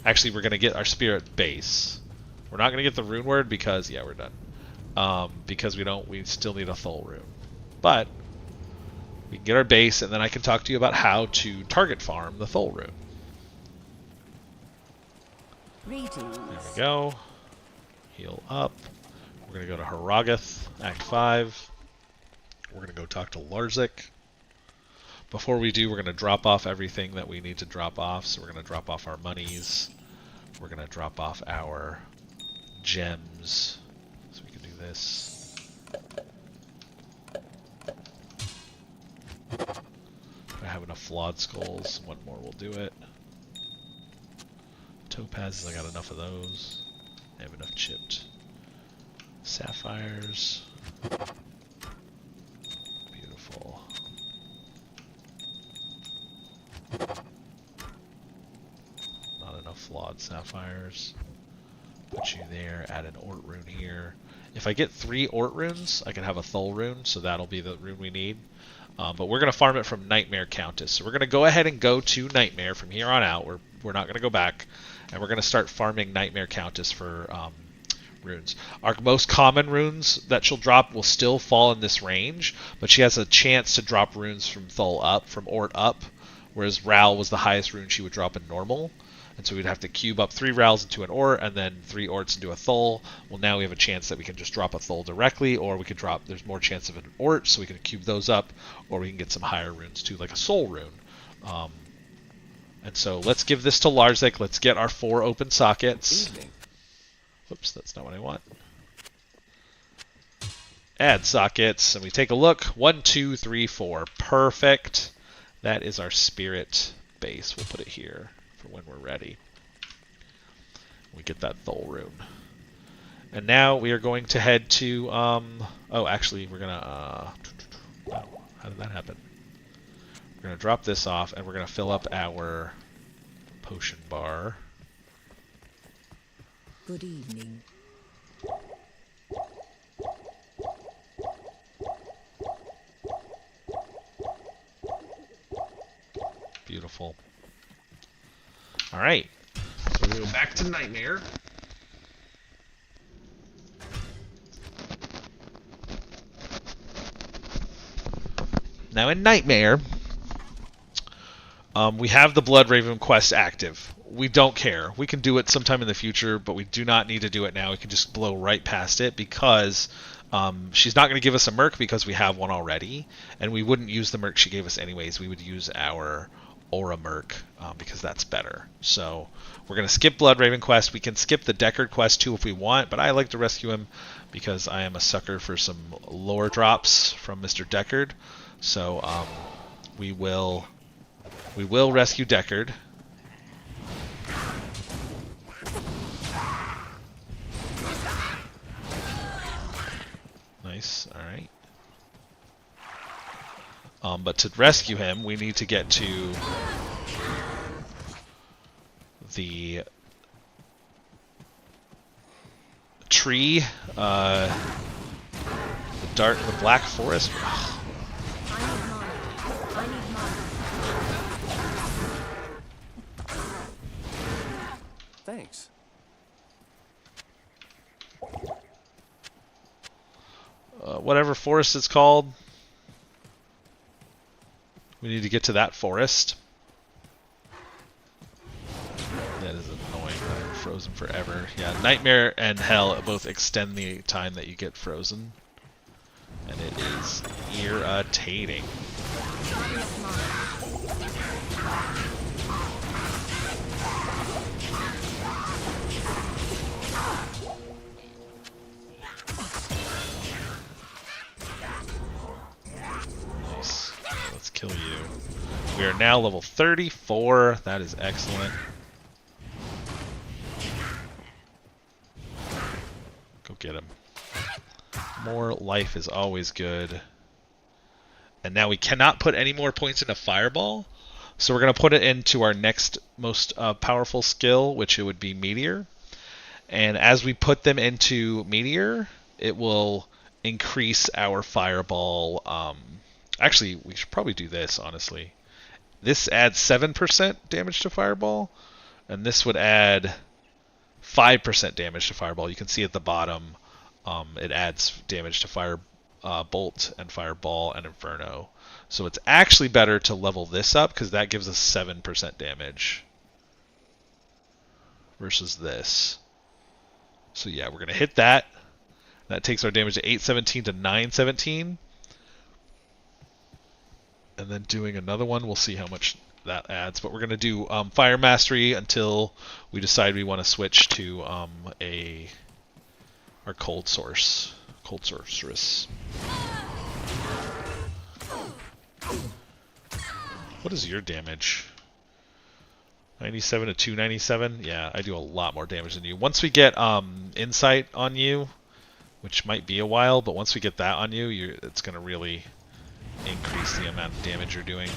S1: Actually, we're going to get our spirit base. We're not going to get the rune word because, yeah, we're done. Because we still need a Thol rune. But we can get our base, and then I can talk to you about how to target farm the Thol rune. There we go. Heal up. We're going to go to Haragath, Act 5. We're going to go talk to Larzik. Before we do, we're going to drop off everything that we need to drop off. So we're going to drop off our monies. We're going to drop off our gems. So we can do this. I have enough flawed skulls. One more will do it. Topazes, I got enough of those. I have enough chipped sapphires. Beautiful. Not enough flawed sapphires. Put you there. Add an Ort rune here. If I get 3 Ort runes, I can have a Thul rune, so that'll be the rune we need. But we're going to farm it from Nightmare Countess. So we're going to go ahead and go to Nightmare from here on out. We're not going to go back. And we're going to start farming Nightmare Countess for runes. Our most common runes that she'll drop will still fall in this range, but she has a chance to drop runes from Thul up, from Ort up, whereas Ral was the highest rune she would drop in normal. And so we'd have to cube up 3 Rals into an Ort, and then 3 Orts into a Thul. Well, now we have a chance that we can just drop a Thul directly, or we could drop, there's more chance of an Ort, so we can cube those up, or we can get some higher runes too, like a Soul rune. And so let's give this to Larzik. Let's get our 4 open sockets. Whoops, that's not what I want. Add sockets, and we take a look. 1, 2, 3, 4. Perfect. That is our spirit base. We'll put it here for when we're ready. We get that Thul rune. And now we are going to head to, oh, actually, we're going to, wow, how did that happen? We're going to drop this off, and we're going to fill up our potion bar.
S2: Good evening.
S1: Beautiful. All right. So we go back to Nightmare. Now in Nightmare, we have the Blood Raven quest active. We don't care. We can do it sometime in the future, but we do not need to do it now. We can just blow right past it because she's not going to give us a Merc because we have one already, and we wouldn't use the Merc she gave us anyways. We would use our Aura Merc because that's better. So we're going to skip Blood Raven quest. We can skip the Deckard quest too if we want, but I like to rescue him because I am a sucker for some lore drops from Mr. Deckard. So we will rescue Deckard. Nice. All right. But to rescue him, we need to get to the tree, the black forest. Ugh.
S2: I need mana.
S4: Thanks.
S1: Whatever forest it's called. We need to get to that forest. That is annoying. I'm frozen forever. Yeah, Nightmare and Hell both extend the time that you get frozen. And it is irritating.
S2: Not enough mana.
S1: Nice. Let's kill you. We are now level 34. That is excellent. Go get him. More life is always good. And now we cannot put any more points into Fireball. So we're going to put it into our next most powerful skill, which it would be Meteor. And as we put them into Meteor, it will increase our Fireball. Actually, we should probably do this, honestly. This adds 7% damage to Fireball. And this would add 5% damage to Fireball. You can see at the bottom, it adds damage to Fire Bolt and Fireball and Inferno. So it's actually better to level this up because that gives us 7% damage versus this. So yeah, we're going to hit that. That takes our damage to 817 to 917. And then doing another one, we'll see how much that adds. But we're going to do Fire Mastery until we decide we want to switch to our Cold Sorceress. What is your damage? 97 to 297? Yeah, I do a lot more damage than you. Once we get Insight on you, which might be a while, but once we get that on you, it's going to really increase the amount of damage you're doing.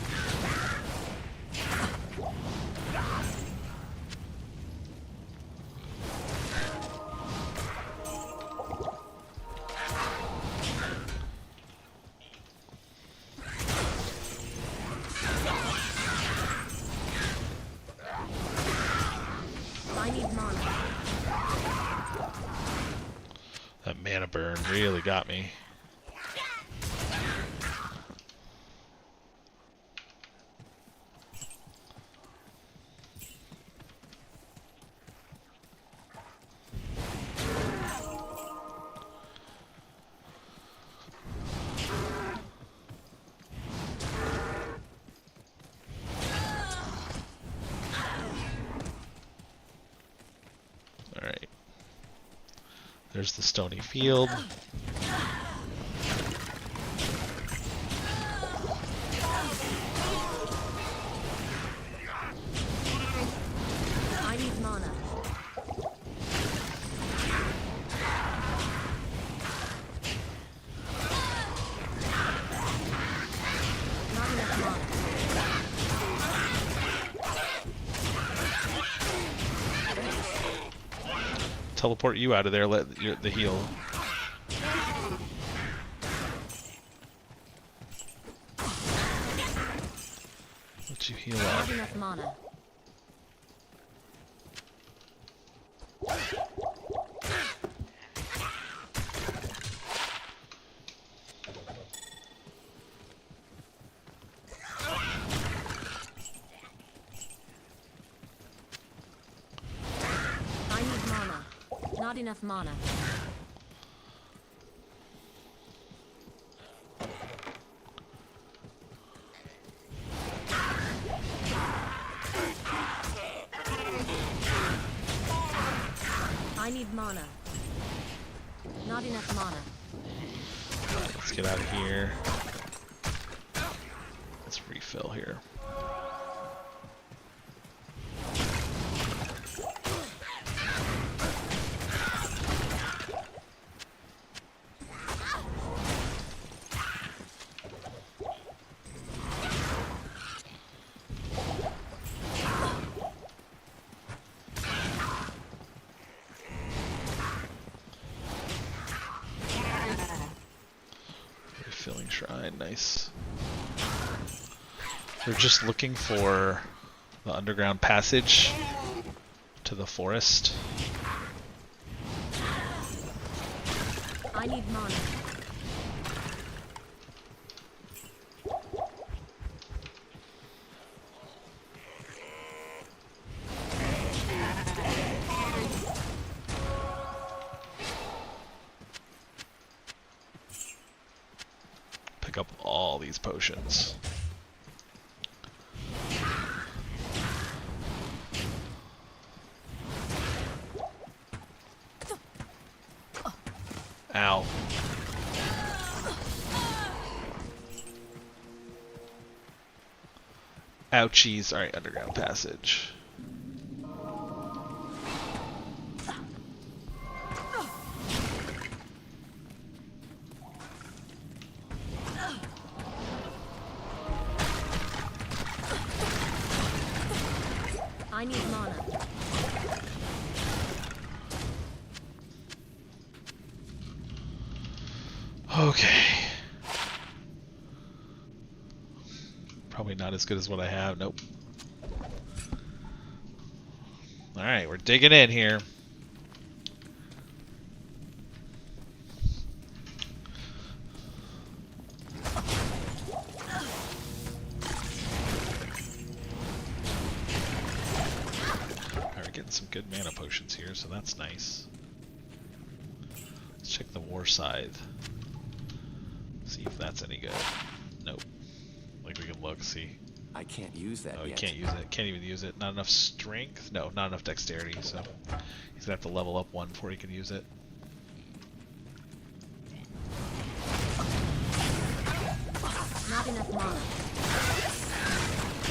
S1: mana burn really got me. Alright. There's the stony field.
S2: I need mana. Not enough mana.
S1: Teleport you out of there, let the heal. Let you heal up.
S2: Not enough mana. I need mana. Not enough mana. I need mana. Not enough mana.
S1: Let's get out of here. Let's refill here. Refilling shrine, nice. We're just looking for the underground passage to the forest.
S2: I need mana.
S1: Pick up all these potions. Ow. Ouchies. Alright, underground passage.
S2: I need mana.
S1: Okay. Probably not as good as what I have. Nope. Alright, we're digging in here. Alright, we're getting some good mana potions here, so that's nice. Let's check the war scythe. See if that's any good. Nope. Like we can look, see.
S4: I can't use that
S1: Oh, you
S4: yet.
S1: can't use it. Can't even use it. Not enough strength? No, not enough dexterity, so he's gonna have to level up one before he can use it.
S2: Not enough mana.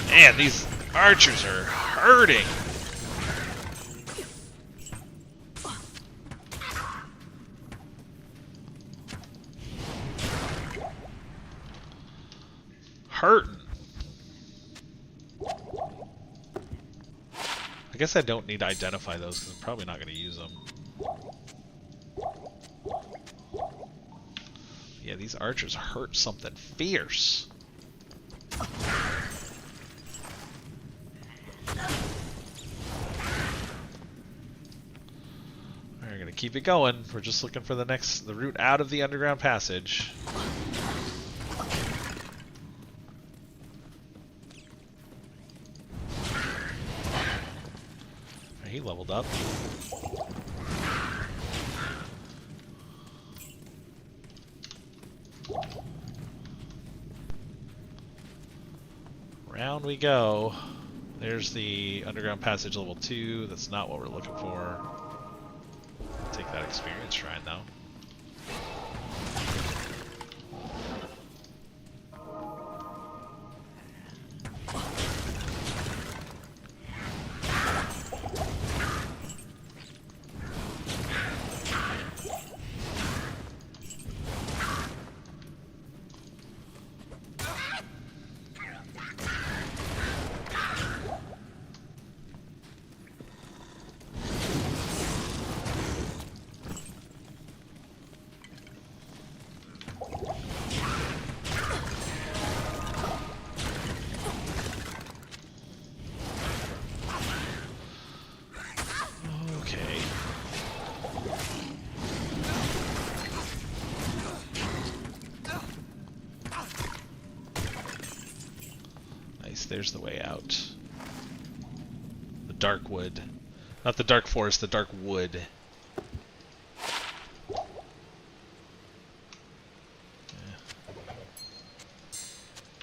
S1: Man, these archers are hurting. Hurting. I guess I don't need to identify those because I'm probably not going to use them. Yeah, these archers hurt something fierce. Alright, gonna keep it going. We're just looking for the route out of the underground passage. He leveled up. Round we go. There's the underground passage level 2. That's not what we're looking for. Take that experience shrine though. There's the way out. The dark wood. Not the dark forest, the dark wood.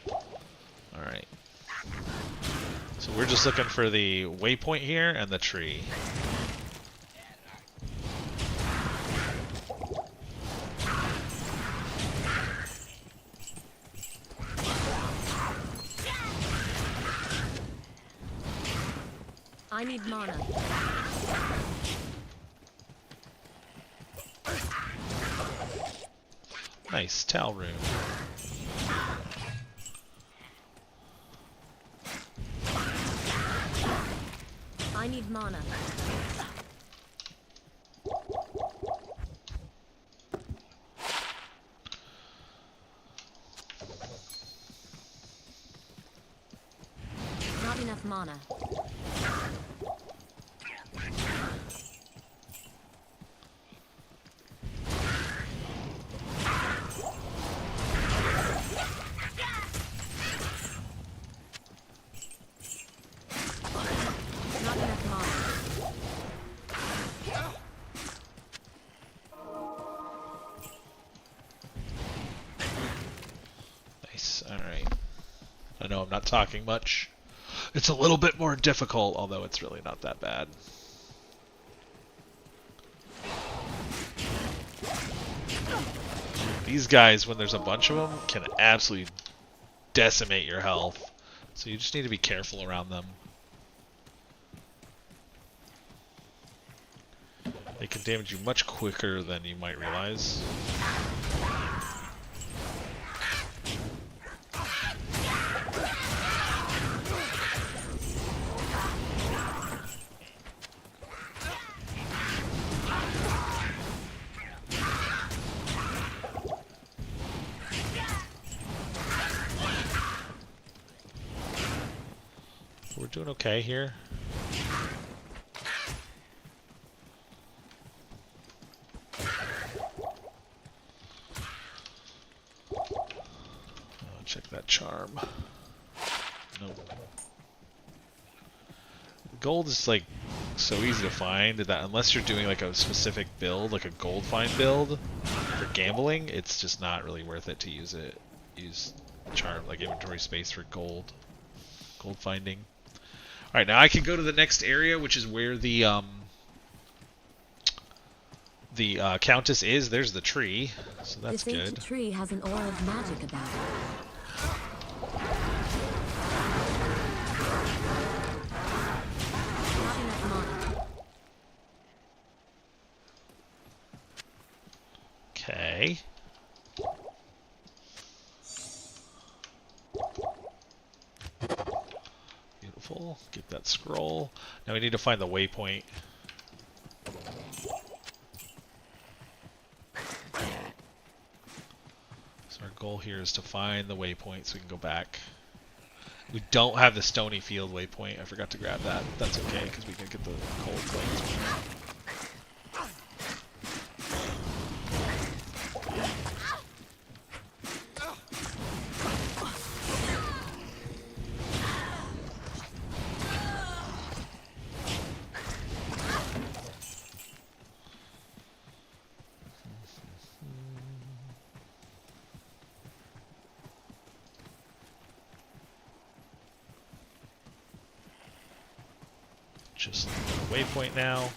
S1: Yeah. Alright. So we're just looking for the waypoint here and the tree.
S2: I need mana.
S1: Nice, Tal rune.
S2: I need mana. Not enough mana.
S1: Alright. I know I'm not talking much. It's a little bit more difficult, although it's really not that bad. These guys, when there's a bunch of them, can absolutely decimate your health. So you just need to be careful around them. They can damage you much quicker than you might realize. We're doing okay here. Check that charm. Nope. Gold is like so easy to find that unless you're doing like a specific build, like a gold find build for gambling, it's just not really worth it to use it. Use charm like inventory space for gold finding. All right, now I can go to the next area, which is where the Countess is. There's the tree, so that's
S2: this
S1: good.
S2: ancient tree has an aura of magic about it. Not enough mana.
S1: Okay. Beautiful. Get that scroll. Now we need to find the waypoint. So our goal here is to find the waypoint so we can go back. We don't have the Stony Field waypoint. I forgot to grab that. That's okay because we can get the cold plains. Just a waypoint now.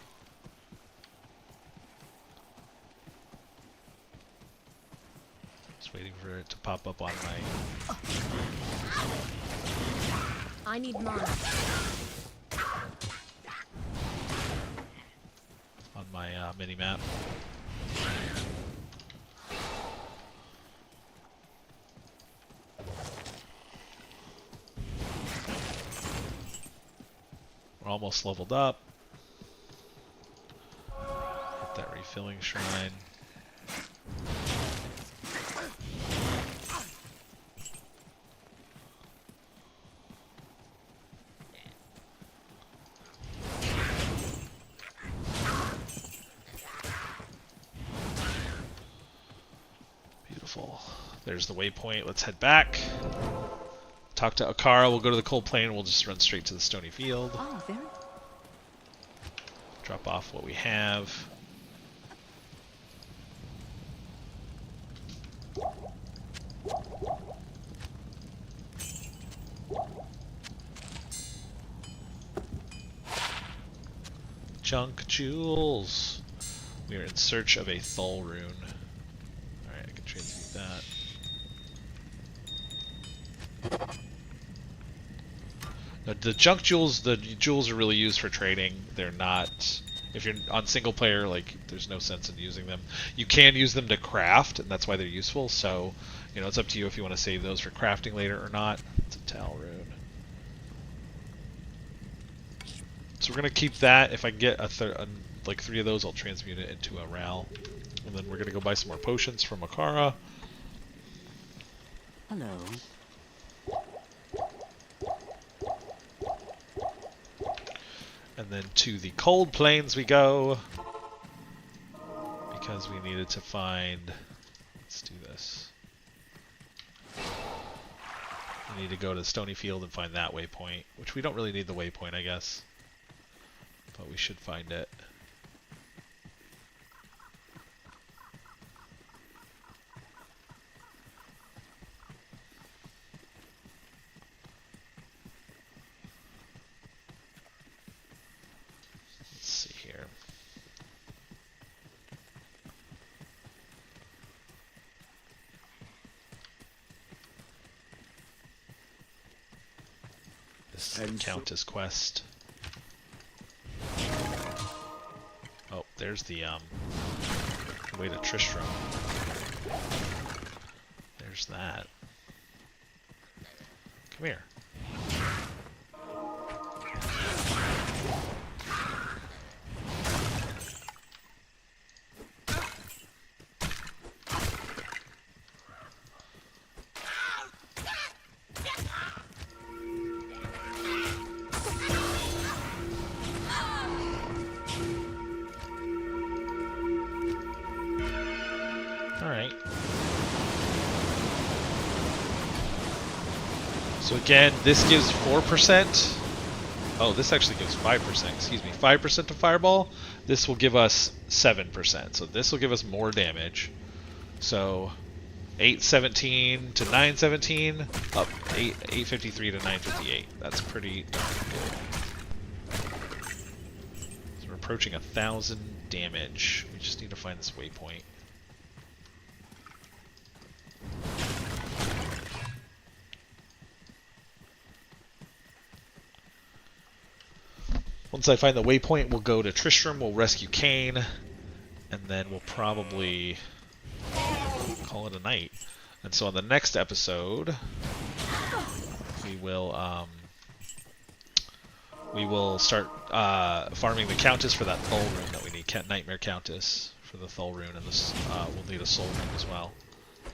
S1: Just waiting for it to pop up on my...
S2: I need mana.
S1: On my mini-map. We're almost leveled up. Hit that refilling shrine. Beautiful. There's the waypoint. Let's head back. Talk to Akara. We'll go to the cold plain and we'll just run straight to the stony field.
S2: Oh, very.
S1: Drop off what we have. Junk jewels. We are in search of a Thul rune. Alright, I can transmute that. The junk jewels, the jewels are really used for trading. They're not, if you're on single player, like, there's no sense in using them. You can use them to craft, and that's why they're useful, so, you know, it's up to you if you want to save those for crafting later or not. It's a Tal rune. So we're going to keep that. If I get like 3 of those, I'll transmute it into a Ral. And then we're going to go buy some more potions from Akara.
S2: Hello.
S1: And then to the cold plains we go. Because we needed to find... Let's do this. We need to go to Stony Field and find that waypoint. Which we don't really need the waypoint, I guess. But we should find it. Let's see here. This is the Countess quest. Oh, there's the way to Tristram. There's that. Come here. Alright. So again, this gives 4%. Oh, this actually gives 5%, excuse me. 5% to Fireball. This will give us 7%. So this will give us more damage. So 817 to 917, up 853 to 958. That's pretty darn good. So we're approaching 1,000 damage. We just need to find this waypoint. Once I find the waypoint, we'll go to Tristram, we'll rescue Kain, and then we'll probably call it a night. And so on the next episode, we will start farming the Countess for that Thul rune that we need. Nightmare Countess for the Thul rune, and this we'll need a Soul rune as well.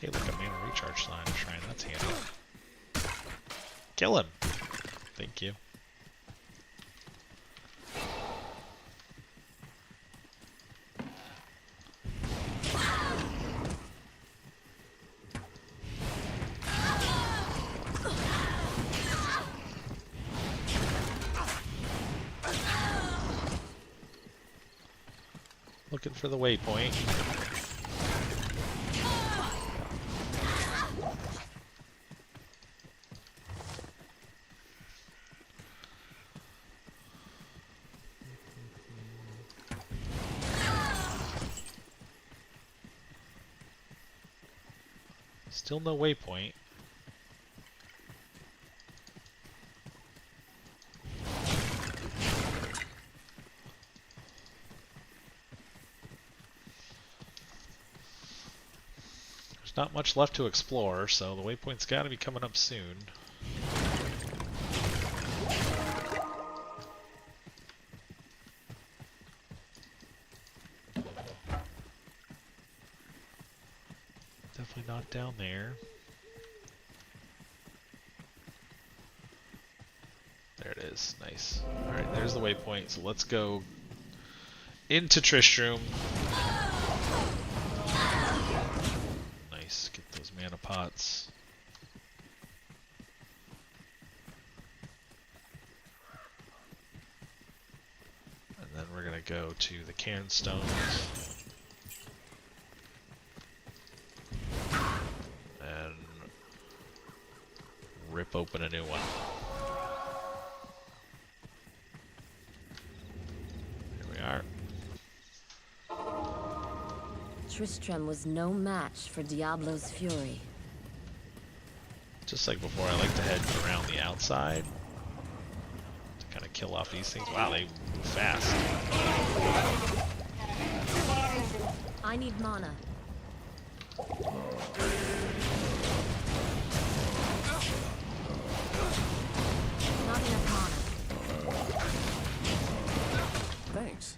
S1: Hey, look, a mana recharge shrine. That's handy. Kill him. Thank you. Looking for the waypoint. Still no waypoint. There's not much left to explore, so the waypoint's got to be coming up soon. Definitely not down there. There it is. Nice. Alright, there's the waypoint. So let's go into Tristram. Nice. Get those mana pots. And then we're going to go to the Cairn Stones. And rip open a new one.
S2: Tristram was no match for Diablo's fury.
S1: Just like before, I like to head around the outside to kind of kill off these things. Wow, they move fast.
S2: I need mana. Not enough mana.
S4: Thanks.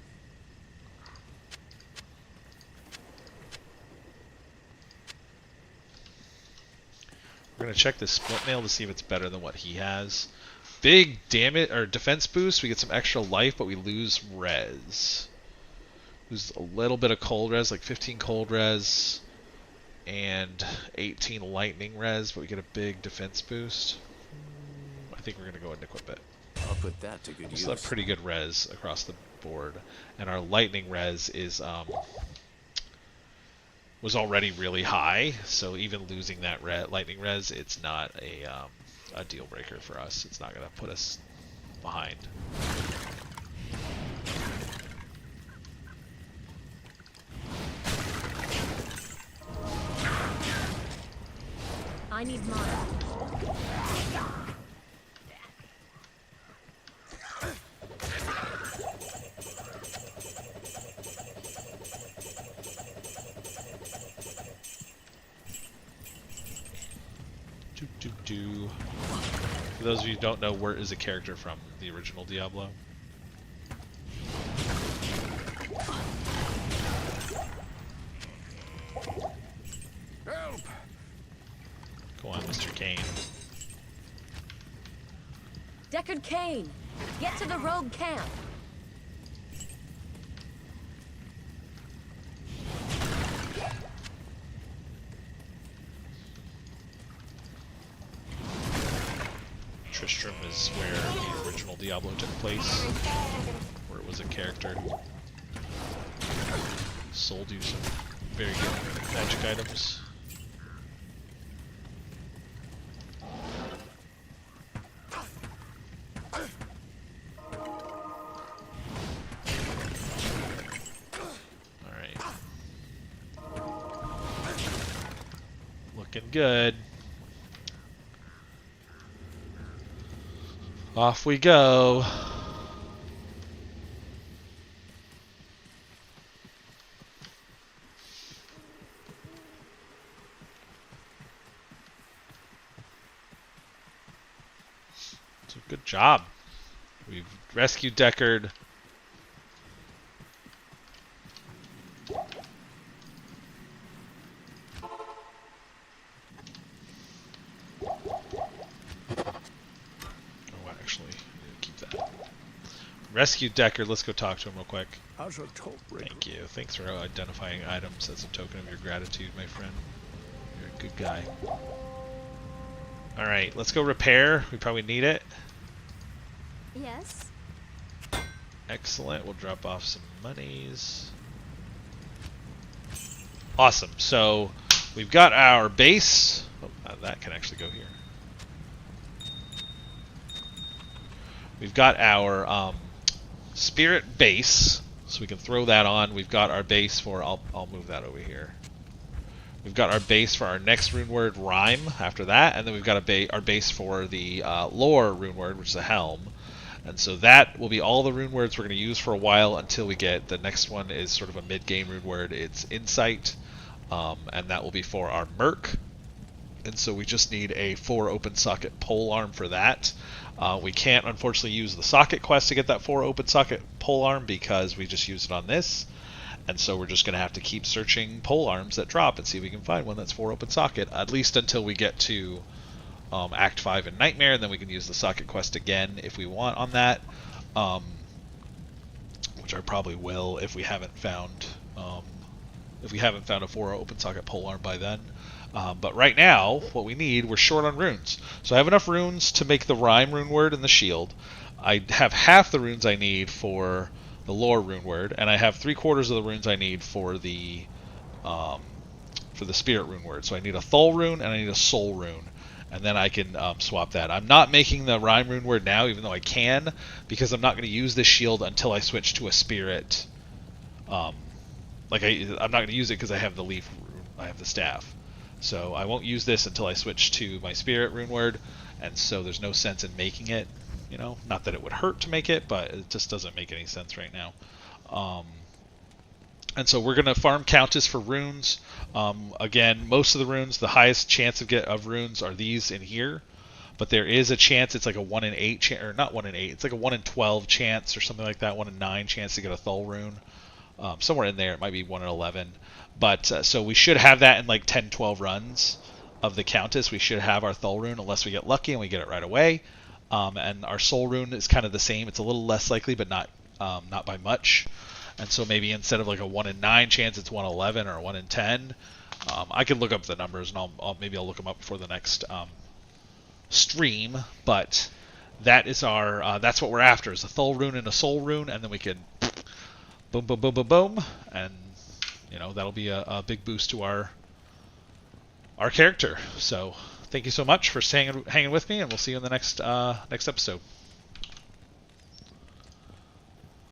S1: We're gonna check this split mail to see if it's better than what he has. Big damage or defense boost. We get some extra life, but we lose res. Lose a little bit of cold res, like 15 cold res and 18 lightning res, but we get a big defense boost. I think we're gonna go ahead and equip it.
S4: I'll put that to good use.
S1: So that's pretty good res across the board, and our lightning res is was already really high, so even losing that lightning res, it's not a deal breaker for us. It's not going to put us behind.
S2: I need mana.
S1: For those of you who don't know, Wirt is a character from the original Diablo.
S3: Help!
S1: Go on, Mr. Kane.
S2: Deckard Cain, get to the rogue camp.
S1: Tristram is where the original Diablo took place, where it was a character who sold you some very good magic items. Alright. Looking good. Off we go. So good job. We've rescued Deckard. Rescue Deckard. Let's go talk to him real quick. Thank you. Thanks for identifying items as a token of your gratitude, my friend. You're a good guy. Alright, let's go repair. We probably need it.
S2: Yes.
S1: Excellent. We'll drop off some monies. Awesome. So, we've got our base. Oh, that can actually go here. We've got our spirit base, so we can throw that on. We've got our base for, I'll move that over here. We've got our base for our next rune word, Rhyme, after that, and then we've got our base for the lore rune word, which is a Helm. And so that will be all the rune words we're going to use for a while until we get the next one is sort of a mid-game rune word. It's Insight, and that will be for our Merc. And so we just need a 4 open socket pole arm for that. We can't unfortunately use the socket quest to get that 4 open socket pole arm because we just used it on this. And so we're just going to have to keep searching pole arms that drop and see if we can find one that's 4 open socket, at least until we get to Act 5 in Nightmare, and then we can use the socket quest again if we want on that, which I probably will if we haven't found a 4 open socket pole arm by then. But right now, what we need, we're short on runes. So I have enough runes to make the Rhyme rune word and the shield. I have half the runes I need for the lore rune word, and I have 3/4 of the runes I need for the spirit rune word. So I need a Thul rune and I need a soul rune, and then I can swap that. I'm not making the Rhyme rune word now, even though I can, because I'm not going to use this shield until I switch to a spirit. I'm not going to use it because I have the leaf rune, I have the staff. So I won't use this until I switch to my spirit rune word, and so there's no sense in making it. Not that it would hurt to make it, but it just doesn't make any sense right now. And so we're going to farm Countess for runes. Again, most of the runes, the highest chance of runes are these in here. But there is a chance, it's like a 1 in 8 chance, or not 1 in 8, it's like a 1 in 12 chance or something like that, 1 in 9 chance to get a Thul rune. Somewhere in there, it might be 1 in 11. But so we should have that in like 10, 12 runs of the Countess. We should have our Thul rune unless we get lucky and we get it right away. And our soul rune is kind of the same. It's a little less likely, but not by much. And so maybe instead of like a 1 in 9 chance, it's 1 in 11 or 1 in 10. I could look up the numbers, and I'll look them up before the next stream. But that is that's what we're after, is a Thul rune and a soul rune, and then we can boom, boom, boom, boom, boom, and that'll be a big boost to our character. So thank you so much for hanging with me, and we'll see you in the next episode.